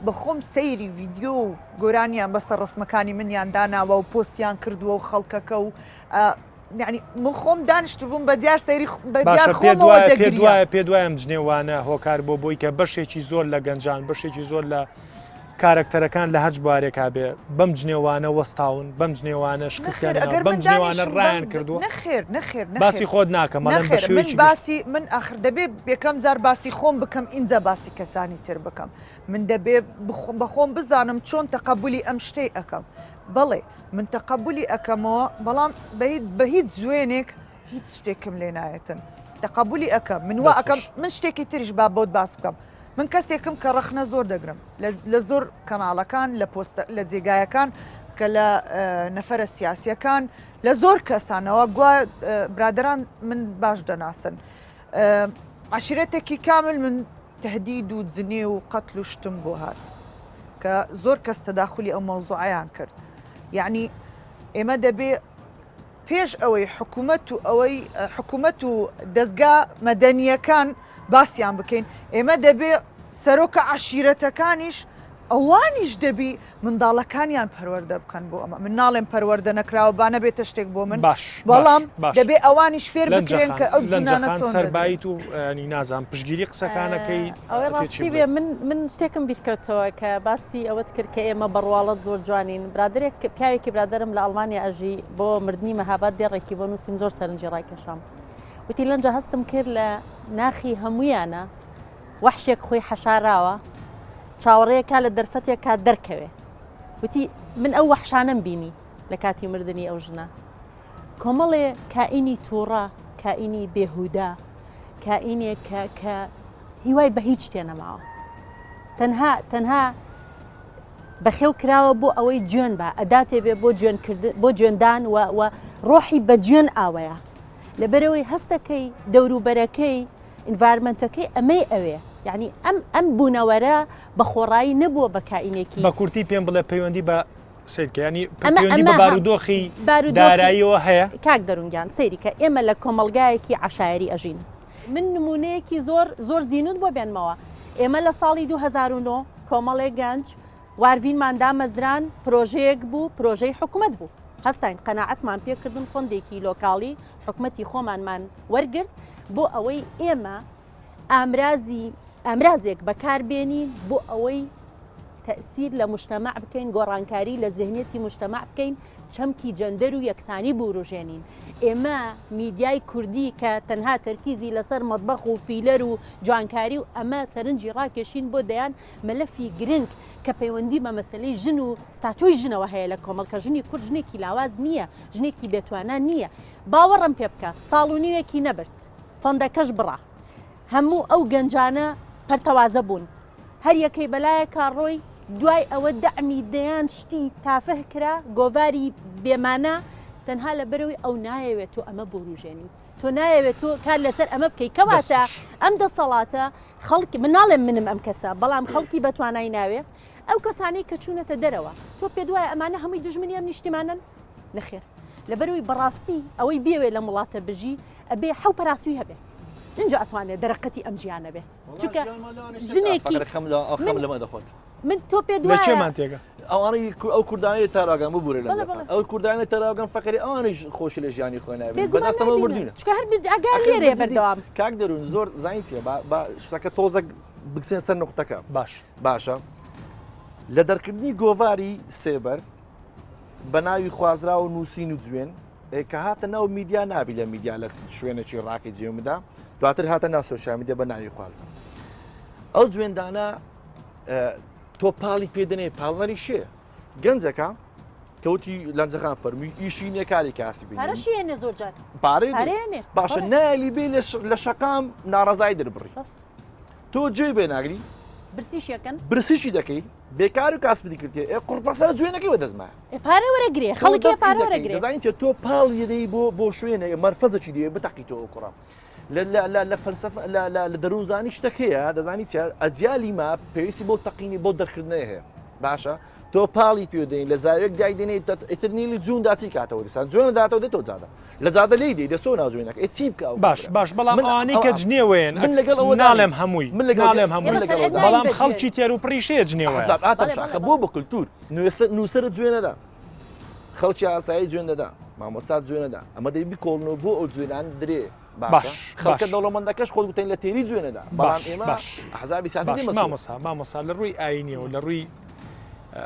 S4: بەخۆم سەیری ڤیددیۆ و گۆرانیان بەسەر ڕسمەکانی منیان داناوە و پۆستیان کردووە و خەڵکەکە و یعنی من خۆم دانیشت بووم بە دیار سەیری بەدیار خۆمەوە دەگریە
S1: پێ دوایم جنێوانە هۆکار بۆی کە بەشێکی زۆر لە گەنجان بەشێکی زۆر لە کارکتەرەکان لە هەرج بوارێکا بێ بەم جنێوانە وەستاون بەم جنێوانە شکستیان بەم جنێوانە ڕایان کردووە
S4: نەخێر
S1: باسی خۆت ناکەم
S4: من باسی من ئاخر دەبێ یەکەم جار باسی خۆم بکەم اینجا باسی کەسانی تر بکەم من دەبێ بەخۆم بزانم چۆن تەقەبولی ئەم شتەی ئەەکەم بەڵێ من تەقەبولی ئەەکەمەوە بەڵام بە هیچ زوێنێک هیچ شتێکم لێ نایەتن تەقەبولی ئەەکەم من وا ئەەکەم من شتێکی تریش با بۆت باس بکەم من کەسێکم کە ڕەخنە زۆر دەگرم لە زۆر کەناڵەکان لە جێگایەکان کە لە نەفەرە سیاسیەکان لە زۆر کەسانەوە گویا برادران من باش دەناسن عشیرەتێکی کامل من تهدید و جنێ و قەتل و شتم بۆ هات کە زۆر کەس تەداخلی ئەو مەوزوعیان کرد یعنی ئێمە دەبێ پێش ئەوەی حکوومەت و دەستگا مەدەنیەکان باسییان بکەین ئێمە دەبێ سەرۆکە عشیرەتەکانیش ئەوانیش دەبی منداڵەکانیان پەروەردە بکەن بۆ ئەمە من ناڵێم پەروەردە نەکراوە با نەبێتە شتێک بۆ من بەڵام دەبێ ئەوانیش فێر بکرێن کە ئەو
S1: لەنجەخان سەربایت و نازان پشگیری قسەکانەکەی
S3: ئەوەی ڕاستی بێ من شتێکم بیرکەوتەوە کە باسی ئەوەت کرد کە ئێمە بەڕواڵەت زۆر جوانین برادێک پیاوێکی برادرم لە ئەڵمانیا ئەژی بۆ مردنی مەهاباد دێڕێکی بۆ نووسین زۆر سەرنجی ڕایکەشام وتی لەنجە هەستم کرد لە ناخی هەمویانە وەحشێک خۆی حەشاراوە چاوەڕێیەکە لە دەرفەتێکا دەرکەوێ وتی من ئەو وەحشانەم بینی لە کاتی مردنی ئەو ژنە کۆمەڵێ کائینی تووڕە کائینی بێهودا کائینێک کە هیوای بە هیچ شتێ نەماوە تەنها بەخێو کراوە بۆ ئەوەی جوێن بە ئەداتێ بێ بۆ جوێندان و ڕۆحی بە جوێن ئاوەیە لەبەرەوەی هەستەکەی دەوروبەرەکەی ئینڤارمنتەکەی ئەمەی ئەوێ یعنی ئەم بوونەوەرە بە خۆڕایی نەبووە بە کائینێکی
S1: بە کورتی پێم بڵێ پەیوەندی بە سیرکە ینی پەیوەندی بە بارودۆخی داراییەوە هەیە
S3: کاک دەرونگیان سەیری کە ئێمە لە کۆمەلگایەکی عەشایری ئەژین من نمونەیەکی زۆر زیینوت بۆ بێنمەوە ئێمە لە ساڵی 2009 کۆمەڵێک گەنج واروینمان دامەزران پرۆژەیەک بوو پرۆژەی حکوومەت بوو هەستین قەناعەتمان پێکردن فۆندێکی لۆکاڵی حکوومەتی خۆمانمان وەرگرت بۆ ئەوەی ئێمە ئامرازێک بەکاربێنین بۆ ئەوەی تەئسیر لە مجتەمع بکەین گۆڕانکاری لە ذهنیەتی مجتەمع بکەین چەمکی جەندەر و یەکسانی بوروژێنین ئێمە میدیای کوردی کە تەنها تەرکیزی لەسەر مەطبەخ و فیلەر و جوانکاری و ئەمە سەرنجی ڕاکێشین بۆ دەیان مەلەفی گرنگ کە پەیوەندی بە مەسەلەی ژن و ستاتۆی ژنەوە هەیە لە کۆمەڵکە ژنی کورد ژنێکی لاواز نییە ژنێکی بێتوانە نییە باوەڕم پێ بکە ساڵ و نیوێکی نەبرد فەندەکەش بڕا هەموو ئەو گەنجانە پەرتەوازە بوون هەر یەکەی بەلایە کاڕۆی دوای ئەوە دەعمی دەیان شتی تافه کرا گۆڤاری بێمانە تەنها لە بەرەوەی ئەو نایەوێت تۆ ئەمە بڕوژێنی تۆ نایەوێت تۆ کار لەسەر ئەمە بکەیت کەواتە ئەم دەسەڵاتە خەڵکی من ناڵێم منم ئەم کەسە بەڵام خەڵکی بەتوانای ناوێ ئەو کەسانەی کە چوونەتە دەرەوە تۆ پێ دوایە ئەمانە هەمووی دژمنی ئەم نیشتیمانن نەخێر لەبەرەوەی بەڕاستی ئەوەی بێوێ لە وڵاتە بژی ئەبێ حەو پەراسوی هەبێ اینجا ئەتوانێت دەرەقەتی ئەم ژیانە بێ چونکە ژنێکی من تۆ پێ
S1: دوایمان تێگە
S5: ئەوانەی ئەو کوردانەی تاراگەم ببوورێ لە ئەو کوردانە تاراگەم فەقەری ئەوانەی خۆشی لە ژیانی خۆیان بەدەستەوە مردوونە
S3: چکە هەر ئەگەرێ بەردەوام
S5: کاک دەروون زۆر زانیتیە بە شتەکە تۆزە بکسێن سەر نقطەکە باشە لە دەرکردنی گۆڤاری سێبەر بە ناوی خوازرا و نووسین و جوێن کە هاتە ناو میدیا نابی لە میدیا لە شوێنێکی ڕاکی جێمدا دواتر هاتە ناو سۆشیال میدیا بە ناوی خوازرا ئەو جوێندانە تۆ پاڵی پێدەنێ پاڵنەری شێ گەنجەکە کەوتی لەنجەکان فەرمووی ئیشی نێکاری کاسی
S3: بێنێ زۆر جار
S5: پارەی باشە نالی بێ لە شەقام ناڕەزای دەربڕی تۆ جێ بێ ناگری برسیشی دەکەی بێکار و کاسبی کردێ قورپەسە جوێنەکەی وەدەزمە
S3: پارە وەرەگرێ خەڵکی پارە وەرەگرێ
S5: دەزانیت تۆ پاڵ یدەی بۆ شوێنە مەرفەزەکی دێ بتەقی تۆ کوڕە لە فەلسەفە لە دەروونزانی شتەکەیە دەزانی ئەجیالی ما پێویستی بۆ تەقینی بۆ دەرکردنەیە هەیە باشە تۆ پاڵی پێدەین لە زاوێک دایدێنێت ئیترنیلی جووندا چی کاتەوە دیسان جوێنە داتەوە دێتەوە جادە لە زادە لی دەی دەستۆ ناو جوێنەکە چی بکە
S1: باش بەڵام ئەوانەی کە جنێوەیەن ناڵێم هەمووی ناڵێم هەمووی بەڵام خەڵکی تێر و پریشەیە جنێوە
S5: بۆ بە کولتور نووسەر جوێنەدا خەڵکی ئاسایی جوێن دەدا مامۆستا جوێنەدا ئەمە دەی بیکۆڵنەوە بۆ ئەو جوێنان درێ خەڵکە دەوڵەمەندەکەش خۆت بتەین لە تێری جوێنەدا بەڵام ئێمە حەزابی سیاسی
S1: مامۆستا لە ڕووی ئاینیەوە لە ڕووی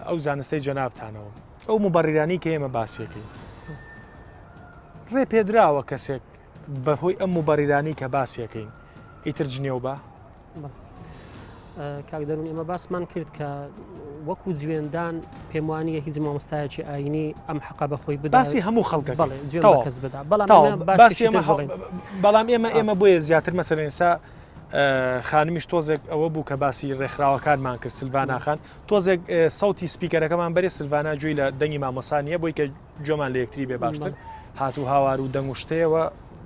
S1: ئەو زانستەی جەنابتانەوە ئەو مبەڕیرانی کە ئێمە باسیەکەی ڕێ پێدراوە کەسێک بەهۆی ئەم مبەڕیرانی کە باسیەکەین ئیتر جنێو بە
S2: کاک دەروون ئێمە باسمان کرد کە وەکو جوێندان پێم وانیە هیچ مامۆستایەکی ئاینی ئەم حەقا بەخۆی بدا
S1: باسی هەموو خەڵکە
S2: کەس بدا
S1: بەڵام ئێمە بۆیە زیاتر مەسەرەن ئێستا خانمیش تۆزێک ئەوە بوو کە باسی ڕێکخراوەکانمان کرد سلڤاناخان تۆزێک سەوتی سپیکەرەکەمان بەرێ سلڤانا جوێی لە دەنگی مامۆسانیە بۆی کە جۆمان لە یەکتری بێ باشتر هاتوو هاوار و دەنگ و شتەیەوە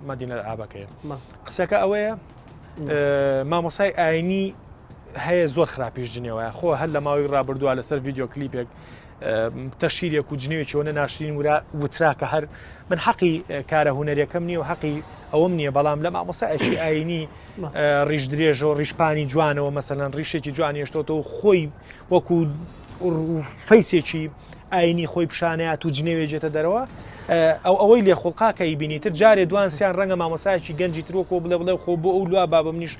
S1: مەدینە ئابەکەیە قسەکە ئەوەیە مامۆسای ئاینی هەیە زۆر خراپیش جنێوەیە خۆ هەر لە ماوەی ڕابردووە لەسەر ڤیددیو کلیپێک تەشیرێک و جنێوێکی ئەوە ناشرین وترا کە هەر من حەقی کارە هوەریەکەم نییە و حەقی ئەوەم نییە بەڵام لە مامۆسایەکی ئاینی ڕیش درێژە و ڕیشپانی جوانەوە مەسەلەن ڕیشێکی جوانیشتۆتەوە خۆی وەکو فەیسێکی ئاینی خۆی پیشانەیە و جنێوێجێتە دەرەوە ئەوەی لێ خوڵقاکەی بینیتر جارێ دوانسیان ڕەنگە مامۆسایەکی گەنجی ترۆکۆ بڵێ خۆ بۆ ئەو لوا با بە منیش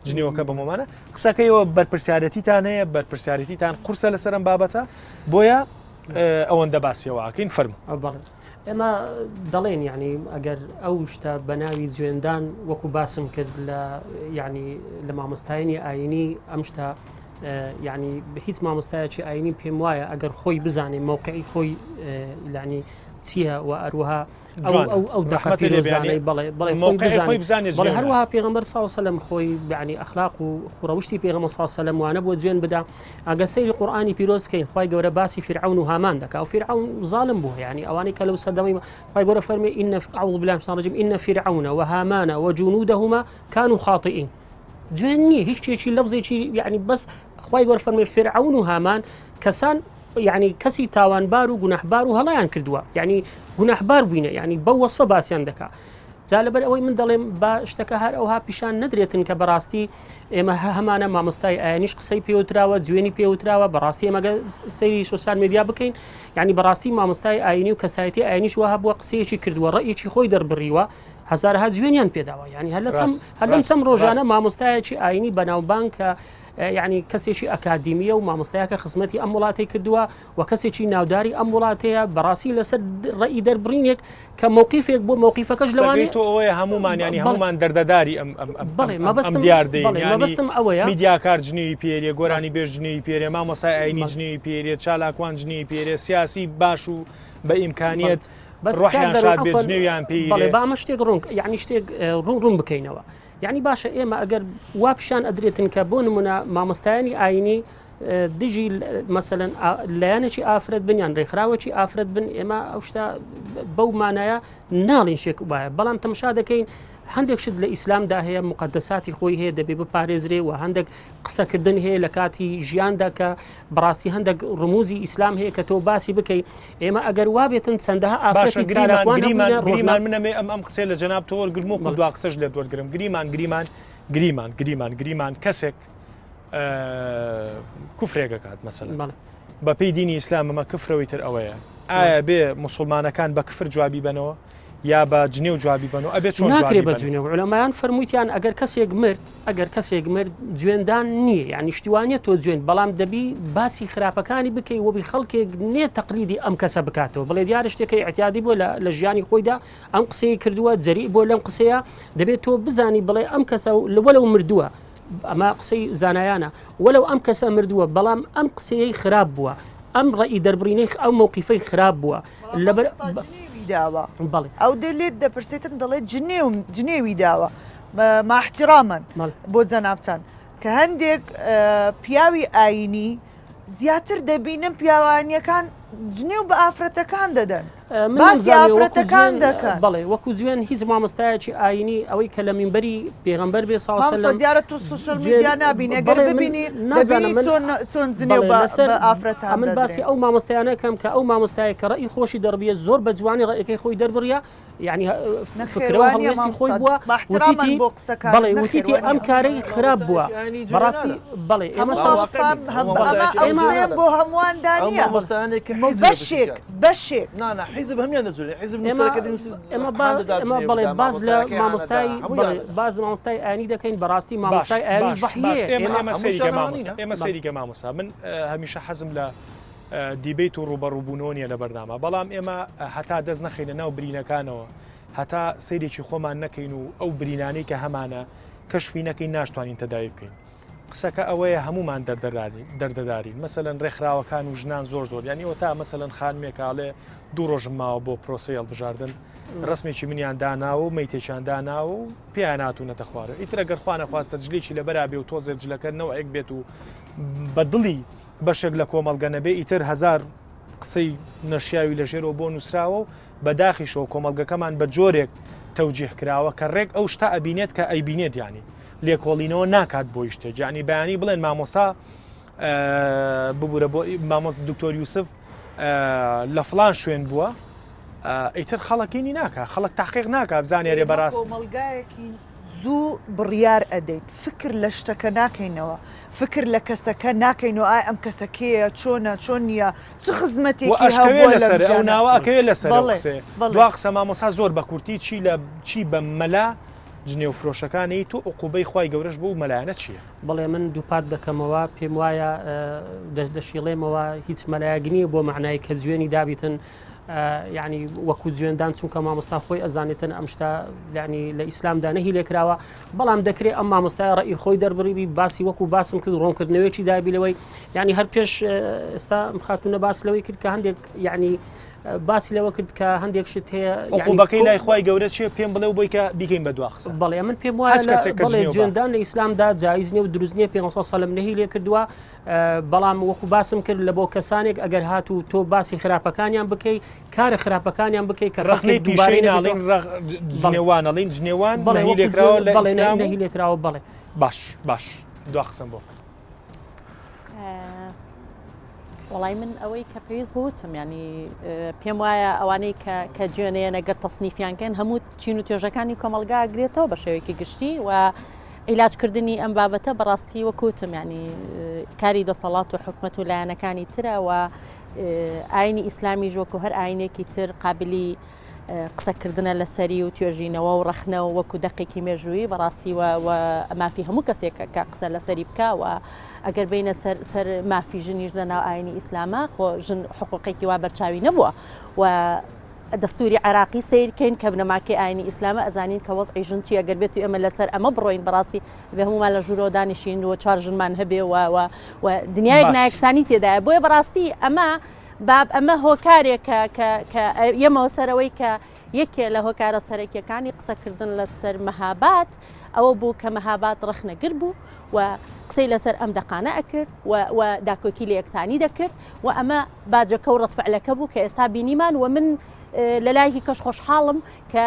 S1: جنێوەکە بەمەمانە قسەکەیەوە بەرپرسیارەتیتان هەیە بەرپرسیارەتیتان قورسە لەسەرم بابەتە بۆیە ئەوەندە باسیەوەکەین فەرم
S2: ئێمە دەڵێن یعنی ئەگەر ئەو شتە بە ناوی جوێندان وەکو باسم کرد لە ینی لە مامۆستایانی ئاینی ئەم شتە یعنی هیچ مامۆستایەکی ئاینی پێم وایە ئەگەر خۆی بزانێ مووقعی خۆی لانی چییە و ئەروها ئەو دەقەتی بەڵێ هەروەها پێغەمبەر صلی الله علیه و سلم خۆی یعنی ئەخلاق و خوڕەوشتی پێغەمبەر صلی الله علیه و سلم وانە بۆ جوێن بدا ئەگە سەیری قورئانی پیرۆز بکەین خوای گەورە باسی فرعون و هامان دەکا و فرعون ظالم بوو یعنی ئەوانەی کە لەو سەردەمی خوای گەورە فەرمێ ئین أعوذ بالله من الشیطان الرجیم ئین فرعون وهامان وجنودهما كانوا خاطئين جوێن نییە هیچ شتێکی لەفزێکی یعنی بەس خوای گەورە فەرمێ فرعون و هامان کەسان یعنی کەسی تاوانبار و گونەحبار و هەڵیان کردووە یعنی گونەحبار بووینە یعنی بە وەسفە باسییان دەکا جا لەبەر ئەوەی من دەڵێم با شتەکە هەر ئەوها پیشان نەدرێتن کە بەڕاستی ئێمە هەمانە مامۆستای ئاینیش قسەی پێوتراوە جوێنی پێوتراوە بەڕاستی ئەمەگە سەیری سوسیال میدیا بکەین یعنی بەڕاستی مامۆستای ئاینی و کەسایەتی ئاینیش وها بووە قسەیەکی کردووە ڕەئیکی خۆی دەربڕیوە هەزارها جوێنیان پێداوە یعنی هەر لەم چەند ڕۆژانە مامۆستایەکی ئاینی بەناوبانکە یعنی کەسێکی ئەکادیمیە و مامۆستایەکە خزمەتی ئەم وڵاتی کردووە و کەسێکی ناوداری ئەم وڵاتەیە بەڕاستی لەسەر ڕەئی دەربڕینێک کە مووقیفێک بۆ مووقیفەکەش لەوانێت
S1: ئەوەیە هەمومانیانی هەمومان دەردەداری ئەم دیاردەین
S2: ئەوەیە
S1: میدیاکار جنێوی پێریە گۆرانی بێژ جنێوی پێرێ مامۆسای ئاینی جنێوی پێرێت چالاکوان جنێوی پێرێ سیاسی باش و بە ئیمکانیت ڕۆحیان شاد بێت جنێویان پێی
S2: بەڵێ بامە شتێک ڕوون یعنی شتێک ڕوون بکەینەوە یعنی باشە ئێمە ئەگەر وا پیشان ئەدرێتن کە بۆ نمونە مامۆستایانی ئاینی دژی مەسەن لایەنێکی ئافرەت بنیان ڕێکخراوەکی ئافرەت بن ئێمە ئەو شتا بەو مانایە ناڵین شێک وایە بەڵام تەماشا دەکەین هەندێک شت لە ئیسلامدا هەیە مقدساتی خۆی هەیە دەبێ بپارێزرێ و هەندێک قسەکردن هەیە لە کاتی ژیاندا کە بەڕاستی هەندێک ڕموزی ئیسلام هەیە کە تۆ باسی بکەیت ئێمە ئەگەر وابێتن چەندەها ئافرەتی
S1: گریمان منەمێ ئەم قسێ لە جەناب تۆ وەرگرم و دوا قسەش لێ دووەرگرم گریمان کەسێک کوفرێکەکات مەسەلەن بەپێی دینی ئیسلام ئەمە کفرەوەی تر ئەوەیە ئایا بێ مسلمانەکان بە کفر جوابی بنەوە یا بە جنێ و جوابی بنەوە ئەبێت چۆن
S2: ناکرێ بە جوێنەوە لەمایان فەرموویان ئەگەر کەسێک مرد جوێندان نییە یعنی شتیوانە تۆ جوێن بەڵام دەبی باسی خراپەکانی بکەی وەبی خەڵکێک نێ تەقلیدی ئەم کەسە بکاتەوە بڵێ دیارە شتێکی احتیادی بۆ لە ژیانی خۆیدا ئەم قسەی کردووە جەری بۆ لەم قسەیە دەبێت تۆ بزانی بڵێ ئەم کەسە لەوەلەو مردووە ئەمە قسەی زانایانە وەلەو ئەم کەسە مردووە بەڵام ئەم قسەیەی خراپ بووە ئەم ڕئی دەربڕینەی ئەو مووقیفەی خراپ بووە لەبەر
S4: داوە ئەو دەلێت دەپرسێتن دەڵێت جنێوی داوە ماحترامن بۆ جەنابتان کە هەندێک پیاوی ئاینی زیاتر دەبینم پیاوانیەکان جنێو بە ئافرەتەکان دەدەن باسی ئافرەتەکان دەکەن
S2: بەڵێ وەکو جوێن هیچ مامۆستایەکی ئاینی ئەوەی کە لە مینبەری پێغەمبەر بێ ساڵ
S4: دیارە تو سوشەل میدیا نبینێ گەر ببینی نازانم چۆن جنێو بە ئافرەتان
S2: من باسی ئەو مامۆستایانەکەم کە ئەو مامۆستایە کە ڕئی خۆشی دەربیە زۆر بە جوانی ڕێەکەی خۆی دەربڕە یعنی فکرەوە هەڵوێستی خۆی بووە بەڵێ وتیتی ئەم کارەی خراپ بووە بەڕاستی بەڵێ
S4: ئێمە بۆ هەموواندا بەشێک
S5: حیزب هەمیان دەجوێت حیزب
S2: بڵێ باز لە باز مامۆستای ئاینی دەکەین بەڕاستی مامۆستای ئاینی بەحیەیە
S1: ئێمە سەیریکە مامۆستا من هەمیشە حەزم لە دیبیت و ڕوبەڕووبوونۆنیە لە بەردامە بەڵام ئێمە هەتا دەست نەخینە ناو برینەکانەوە هەتا سەیرێکی خۆمان نەکەین و ئەو برینانەی کە هەمانە کەشفی نەکەین ناشتوانین تەداوی بکەین قسەکە ئەوەیە هەمومان دەردەدارین مەسەلەن ڕێکخراوەکان و ژنان زۆر یعنی ئەو تا مەسەلەن خانمێکاڵێ 2 ڕۆژم ماوە بۆ پرۆسی هەڵبژاردن ڕسمێکی منیان داناوە و مەیتێکیان داناوە و پێیان ناتوونەتە خوارە ئیترە گەر خوا نەخواستە جلێکی لە بەرابێ و تۆزێت جلەکەنەوە ئەک بێت و بە دڵی بەشێک لە کۆمەڵگە نەبێ ئیتر 1000 قسەی نەشیاوی لەژێرەوە بۆ نووسراوە و بەداخیشەوە کۆمەڵگەکەمان بە جۆرێک تەوجیه کراوە کە ڕێک ئەو شتا ئەبینێت کە ئەیبینێت ینی لێکۆڵینەوە ناکات بۆی شتێک جانی بەیانی بڵێن مامۆسا ببوورە بۆ مامۆس دکتۆر یوسف لە فلان شوێن بووە ئیتر خەڵەکەینی ناکە خەڵک تاقیق ناکە بزانێ بەڕاست
S4: کۆمەڵگایەکی زوو بڕیار ئەدەیت فکر لە شتەکە ناکەینەوە فکر لە کەسەکە ناکەینەوە ئای ئەم کەسەکەیە چۆن نییە چ خزمەتێکی
S1: ئەو ناوەکەوێ لەسەر دوا قسە مامۆسا زۆر بە کورتی چی بە مەلا جنێ و فرۆشەکانی تو عقوبەی خوای گەورەش بوو مەلایەنە چییە؟
S2: بەڵێ من دووپات دەکەمەوە پێم وایە دەشیڵێمەوە هیچ مەلایەگنی بۆ معنای کە جوێنی دابیتن یعنی وەکو جوێندان چونکە مامۆستا خۆی ئەزانێتن ئەم شتا ینی لە ئیسلامدا نەهی لێکراوە بەڵام دەکرێت ئەم مامۆستای ڕئی خۆی دەربڕیبی باسی وەکو باسم کرد ڕۆنکردنەوەیکی دابیلەوەی ینی هەر پێش ئێستا خاتونە باس لەوەی کرد کە هەندێک ینی باسی لەوە کرد کە هەندێک شت هەیە
S1: عقوبەکەی لای خوای گەورە چێ پێم بڵێ و بۆی کە بیکەین بە دواخسە
S2: بەڵێ من پێم وایە بەڵێ جوێندان لە ئیسلامدا جایز نیە و دروست نییە 500 سەلم نەهی لێ کردووە بەڵام وەکو باسم کرد لە بۆ کەسانێک ئەگەر هات و تۆ باسی خراپەکانیان بکەی کارە خراپەکانیان بکەی کە ڕخنەی دووبارەی
S1: جنێوانەڵین جنێوان
S2: نەهی لێکراوە بڵێ
S1: باش دوا قسەم بۆ
S3: وڵای من ئەوەی کە پێویست بوتم ینی پێم وایە ئەوانەی کە جوێنەیە نەگەر تەسنیفیانکەن هەموو چین و توێژەکانی کۆمەلگا گرێتەوە بە شێوەیەکی گشتی و عیلاجکردنی ئەم بابەتە بەڕاستی وەکوتم ینی کاری دەسەڵات و حکومەت و لایەنەکانی ترە و ئاینی ئیسلامی ژۆک و هەر ئاینێکی تر قابلی قسەکردنە لەسەری و توێژینەوە و ڕەخنەوە وەکو دەقێکی مێژووی بەڕاستی و مافی هەموو کەسێکە کە قسە لەسەری بکەوە ئەگەر بینە سەر مافی ژنیش لە ناو ئاینی ئیسلامە خۆ ژن حقوقێکی وا بەرچاوی نەبووە و دەستوری عراقی سیرکەین کە بنەماکەی ئاینی ئیسلامە ئەزانین کە وەزعی ژن چی ئەگەر بێت و ئێمە لەسەر ئەمە بڕۆین بەڕاستی بێ هەمومان لە ژوورۆ دانیشین و 4 ژنمان هەبێ و دنیایەک نایەکسانی تێدایە بۆیە بەڕاستی ئەمە هۆکارێکە کە ئێمەوە سەرەوەی کە یەکێ لە هۆکارە سەرەکیەکانی قسەکردن لەسەر مەهابات ئەوە بوو کە مەهاباد ڕخنەگر بوو و قسەی لەسەر ئەم دەقانە ئەکرد و داکۆکی لە یەکسانی دەکرد و ئەمە باجەکە و ڕەتفعلەکە بوو کە ئێستا بینیمان و من لە لایەکی کەش خۆشحاڵم کە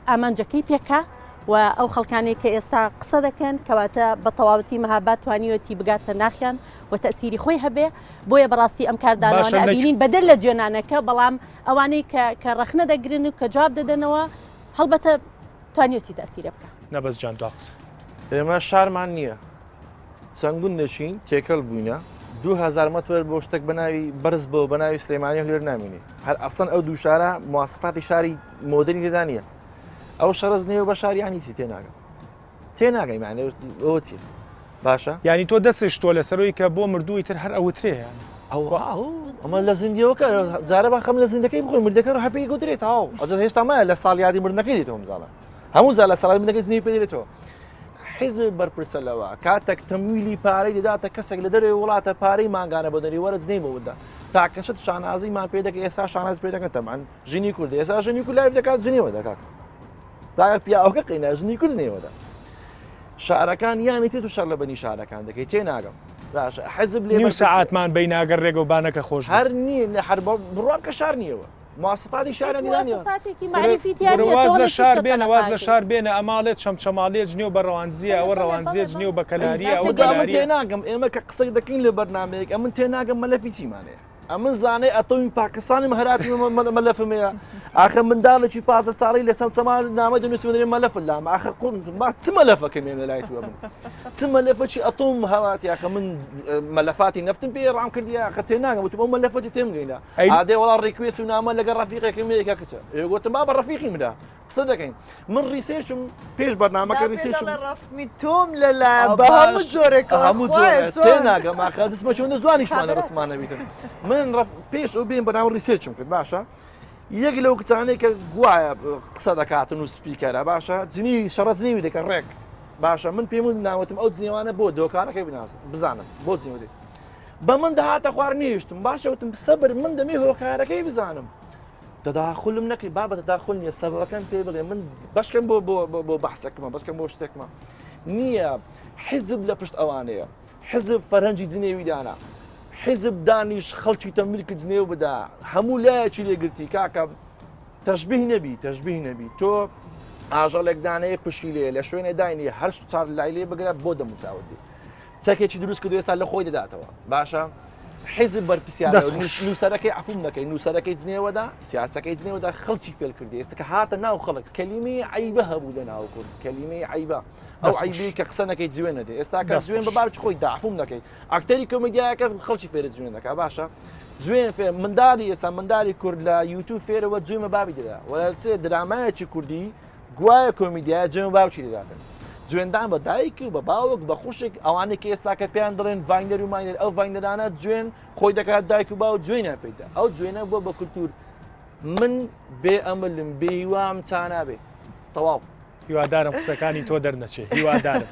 S3: ئامانجەکەی پێکە و ئەو خەڵکانێک کە ئێستا قسە دەکەن کەواتە بە تەواوەتی مەهاباد توانیوەتی بگاتە ناخیان و تەسیری خۆی هەبێ بۆیە بەڕاستی ئەم کاردانەوە ئەبینین بەدەر لە جێنانەکە بەڵام ئەوانەی کە ڕەخنە دەگرن و کە جواب دەدەنەوە هەڵبەتە توانیوەتی تەسیرە بکە.
S1: نەبەست جان دوا قسە
S5: ئێمە شارمان نییە چەنگون دەچین تێکەڵ بووینە 2000 مەتر بۆ شتێک بەناوی بەرز بۆ بەناوی سلێمانی لێر نامینی هەر ئەسڵەن ئەو دوو شارە مواسفاتی شاری مۆدرنی تێدا نییە ئەو شەڕز نێو بە شاریانی چی تێناگەی معنی ئەوە چی باشە
S1: ینی تۆ دەستش تۆ لەسەرەوەی کە بۆ مردووی تر هەر ئەوترێ
S5: ئەمە لە زیندیەوەکە جارە باخەم لە زیندەکەی بخۆی مردەکە هەپی گوترێت تاو ئەجە هێشتا مایە لە ساڵ یادی مردنەکەی دێتەوە مزانە هەموو زار لە ساڵی مردەکەی زنی پێدێتەوە حیزب بەرپرسە لەوە کاتێک تەمویلی پارەی دەداتە کەسێک لە دەروی وڵاتە پارەی ماگانە بۆ دەری وەرە جنەیمەوەدا تاکەشت شانازیمان پێ دەکە ئێستا شاناز پێ دەکەن تەمان ژنی کورد ئێستا ژنی کورد لای دەکات جنێوە دەکات باە پیاوەکە قینە ژنی کورد جنێوەدا شارەکان یانی تێت و شەڕ لە بەنی شارەکان دەکەی تێناگەم باش حزب لێ
S1: نیو ساعتمان بەی ناگەر ڕێگە و بانەکە خۆش
S5: هەر نییە هەر بڕوان کە شار نیەوە مواسفاتی شارەنیدانە
S1: واز لە شار بێنە واز لە شار بێنە ئەماڵێت شەمچەماڵێت ژنێ و بە ڕەوانزیە ئەوە ڕەوانزیە ژنێ و بە کەلاریە ئەوە
S5: تێناگەم ئێمە کە قسەی دەکەین لە بەرنامەیەک ئەمن تێناگەم مەلەفی چیمانەیە ئەمن زانەی ئەتۆمی پاکستانی هەراتی مەلەفمەیە ئاخە منداڵێکی 15 ساڵی لە سەمچەمان نامە دەنووسێ مەلەف لام ئاخە قڕ ما چ مەلەفەکەم ێمە لای توە من چ مەلەفەکی ئەتۆم هەواتی ئاخە من مەلەفاتی نەفتم پێ ڕام کردی ئاخە تێناگەم وتم ئەو مەلەفەتی تێمگەینە ئادێ وەڵا ڕێکوێست و نامە لەگەڵ ڕەفیقێکم یەکە کچە گوتم با بە ڕەفیقی مدا قسە دەکەین من ریسێرچم پێش بەرنامەکە ریسێرچم
S4: ڕسمی تۆم لە بە هەموو جۆرێکە
S5: هەموو جۆرە تێناگەم ئاخە دەستمە چۆنە زوانیشمانە ڕسمانە بیتن من پێش ئەو بێن بەناو ریسێرچم کرد باشە یەک لەو کچانەی کە گوایە قسە دەکاتن و سپیکەرە باشە جنی شەڕەجنیوی دەکە ڕێک باشە من پێم ناوتم ئەو جنێوانە بۆ دۆکانەکەی بزانم بۆ جنیوێت بە من دەهاتە خوار نیشتم باشەوتم سەبر من دەمێ هۆکارەکەی بزانم دەداخلم نەکەی بابەتە داخل نییە سەبەکەم پێ بڵێ من بەشکەم بۆ بەحسەکەمە بەشکەم بۆ شتێکمە نییە حیزب لە پشت ئەوانەیە حزب فەرهەنگی جنێوی دانا حزب دانیش خەڵکی تەمریکە جنێو بدا هەموو لایەکی لێگرتی کاکە تەشبیه نەبی تۆ ئاژەڵێک دانەیە پشتی لێ لە شوێنە داینی هەر چار لای لێ بگرە بۆ دەموچاوەدی چەکێکی دروست کردو ئێستا لە خۆی دەداتەوە باشە حزب بەرپرسیارە نووسەرەکەی عفوم دەکەی نووسەرەکەی جنێوەدا سیاسەکەی جنێوەدا خەڵکی فێل کردی ئێستا کە هاتە ناو خەڵک کەلیمەی عیبە هەبوو لە ناو کورد کەلیمەی عیبە ئەو عیبی کە قسە نەکەی جوێن نەدێ ئێستا کە جوێن بە بابچ خۆی داعفوم دەکەی ئاکتەری کۆمەدیایەکە خەڵکی فێرە جوێن دەکا باشە جوێن منداڵی ئێستا منداڵی کورد لە یوتیوب فێرەوە جوێمە بابی دەدا وەلا چێ درامایەکی کوردی گوایە کۆمیدیایە جوێمە باوچی دەداتن جوێندان بە دایک و بە باوک بە خوشک ئەوانەی کە ئێستا کە پێیان دەڵێن ڤاینەر و ماینەر ئەو ڤاینەرانە جوێن خۆی دەکات دایک و باو جوێنە پێدا ئەو جوێنە بۆ بە کولتور من بێ ئەملم بێهیوام چا نابێ تەواو
S1: هیوادارم قسەکانی تۆ دەرنەچێ هیوادارم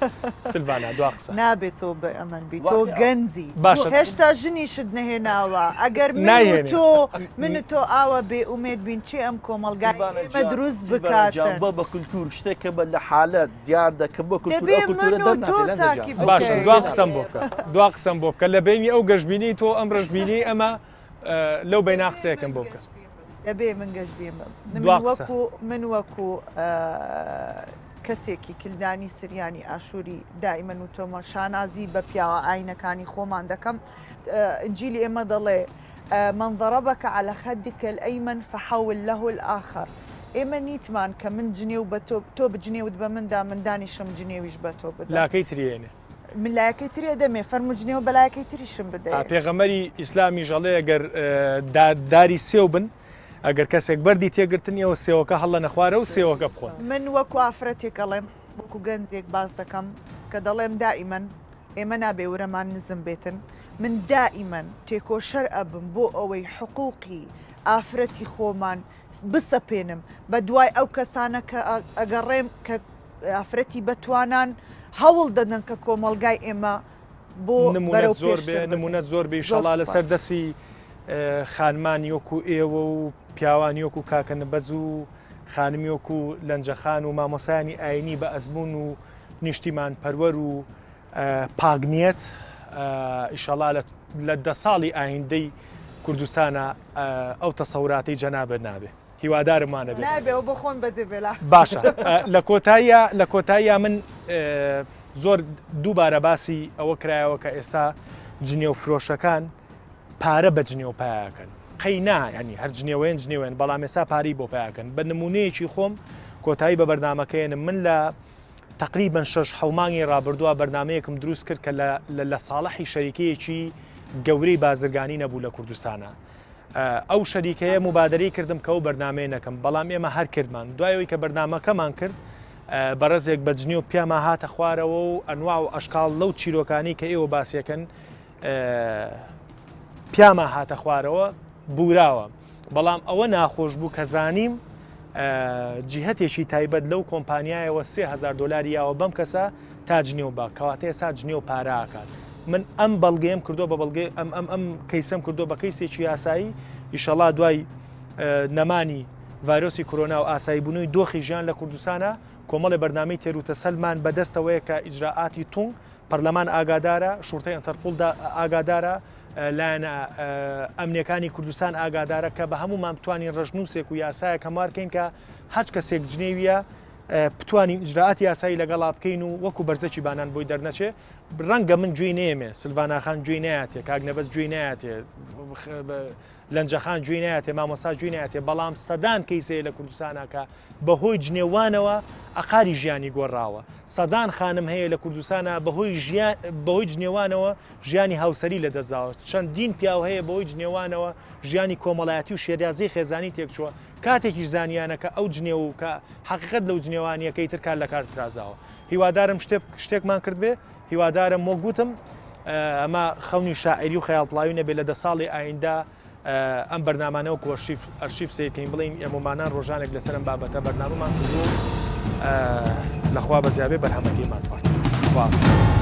S1: سلڤانە دوا قسە
S4: نابێت تۆ بە ئەمەن بی تۆ گەنجی
S1: باشە
S4: هێشتا ژنیشت نەهێناوە ئەگەر من تۆ ئاوە بێ ئومێد بین چی ئەم کۆمەلگای ئێمە دروست بکاتن
S5: بۆ بە کولتور شتێکە بە لە حالەت دیار دەکە بۆ
S1: باشە دوا قسەم بۆ بکە دوا قسەم بۆ بکە لە بینی ئەو گەشتبینی تۆ ئەم ڕژبینی ئەمە لەو بەینا قسەیەکەم بۆ بکە
S4: دەبێ من گەشت بێم من وەکو کەسێکی کلدانی سریانی ئاشووری دائیمەن و تۆمە شانازی بە پیاوە ئاینەکانی خۆمان دەکەم ئنجیلی ئێمە دەڵێ من ضربك على خدك الأيمن فحول له الآخر ئێمە نیتمان کە من جنێو بە تۆ بجنێوت بە مندا من دانیشم جنێویش بە تۆ بدا
S1: لاکەی ترێنێ
S4: من لایەکەی ترێ دەمێ فەرموجنێەوە بەلایەکەی تریشم بدەێت
S1: پێغەمەری ئیسلامی ژەڵێ ئەگەر داری سێو بن ئەگەر کەسێک بەردی تێگرتنیەوە سێوەکە هەڵە نەخوارە و سێوەکە بخۆن
S4: من وەکو ئافرەتێک ئەڵێم وەکو گەنجێک باز دەکەم کە دەڵێم دائیمەن ئێمە نابێ وەرەمان نزم بێتن من دائیمەن تێکۆشەر ئەبم بۆ ئەوەی حقوقی ئافرەتی خۆمان بسەپێنم بە دوای ئەو کەسانە کە ئەگەڕێم کە ئافرەتی بەتوانان هەوڵ دەدەن کە کۆمەلگای ئێمە بۆ
S1: نمونە زۆر بێ شەڵا لەسەر دەسی خانمانیۆکو ئێوە و پیاوانیۆک و کاکەنە بەز و خانمیۆک و لەنجەخان و مامۆسایانی ئاینی بە ئەزمون و نیشتیمان پەروەەر و پاگنیەت ئیشەڵا لە 10 ساڵی ئاهیندەی کوردستانە ئەو تەسەوراتی جەنابێت نابێ هیوادارمانە بێت
S4: نابێ بۆ خۆن بەجێ بێلا
S1: باشە لە کۆتاییە من زۆر دووبارە باسی ئەوە کرایەوە کە ئێستا جنێو فرۆشەکان پارە بە جنێو پایەکەن قەینا ینی هەر جنێوێن جنێوێن بەڵام ئێستا پاری بۆ پایەکەن بە نمونەیەکی خۆم کۆتایی بە بەرنمەکەیەنم من لە تقریبا 6 حومانی ڕابردووە بەرنمەیەکم دروست کرد کە لە ساڵحی شەریکەیەکی گەورەی بازرگانی نەبوو لە کوردستانە ئەو شەریکەیە مبادرەی کردم کە ئەو بەرنمەیە نەکەم بەڵام ئێمە هەر کردمان دوایەوەی کە بەرنمەکەمان کرد بەڕێزێک بە جنێ و پیاما هاتە خوارەوە و ئەنوا و ئەشکال لەو چیرۆکانی کە ئێوە باسیەکەن پیاما هاتە خوارەوە بوراوە بەڵام ئەوە ناخۆش بوو کە زانیم جیهەتێکی تایبەت لەو کۆمپانیایەوە 3000 دلار یاوە بەم کەسە تا جنێو با کەواتە ئێستا جنێو پاراکات من ئەم بەڵگەیم کردو بە بەڵگەی ئەم کەیسم کردو بە کەیسێکی یاسایی ئیشەڵا دوای نەمانی ڤایرۆسی کۆرۆنا و ئاسایی بوونەوەی دۆخی ژیان لە کوردستانە کۆمەڵی بەرنامەی تێروتەسەلمان بەدەستەوەیە کە ئیجراعاتی تونگ پەرلەمان ئاگادارە شورتەی ئەنتەرپۆڵدا ئاگادارە لایەنە ئەمنیەکانی کوردستان ئاگادارە کە بە هەمومان بتوانین ڕژنووسێک و یاسایە کەمارکەین کە هەچ کەسێک جنێویە بتوانین ئیجراعاتی یاسایی لەگەڵا بکەین و وەکو بەرزەکی بانان بۆی دەرنەچێ ڕەنگە من گوێی نێمێ سلڤاناخان گوێی نایاتێ کاگنەبەت گوێی نایاتێ لەنجەخان گوێی نایاتێ مامۆستا گوێی نایاتێ بەڵام سەدان کەیسەیە لە کوردستانە کە بەهۆی جنێوانەوە ئەقاری ژیانی گۆڕاوە سەدان خانم هەیە لە کوردستانە بەهۆی جنێوانەوە ژیانی هاوسەری لەدەستداوە چەندین پیاو هەیە بەهۆی جنێوانەوە ژیانی کۆمەڵایەتی و شێریازی خێزانی تێکچووە کاتێکی زانیانە کە ئەو جنێو و کە حقیقت لەو جنێوانیەکەی تر کار لە کار ترازاوە هیوادارم شتێکمان کرد بێ هیوادارم وە گوتم ئەمە خەونی شاعری و خەیاڵپڵاوی نەبێت لە 10 ساڵی ئایندا ئەم بەرنامانەوە ئەرشیف سێکەین بڵین ئێمەمانان ڕۆژانێک لەسەرم بابەتە بەرنامەمان کردو لەخوا بەزیابێ بەرهەمەتیمان پارت.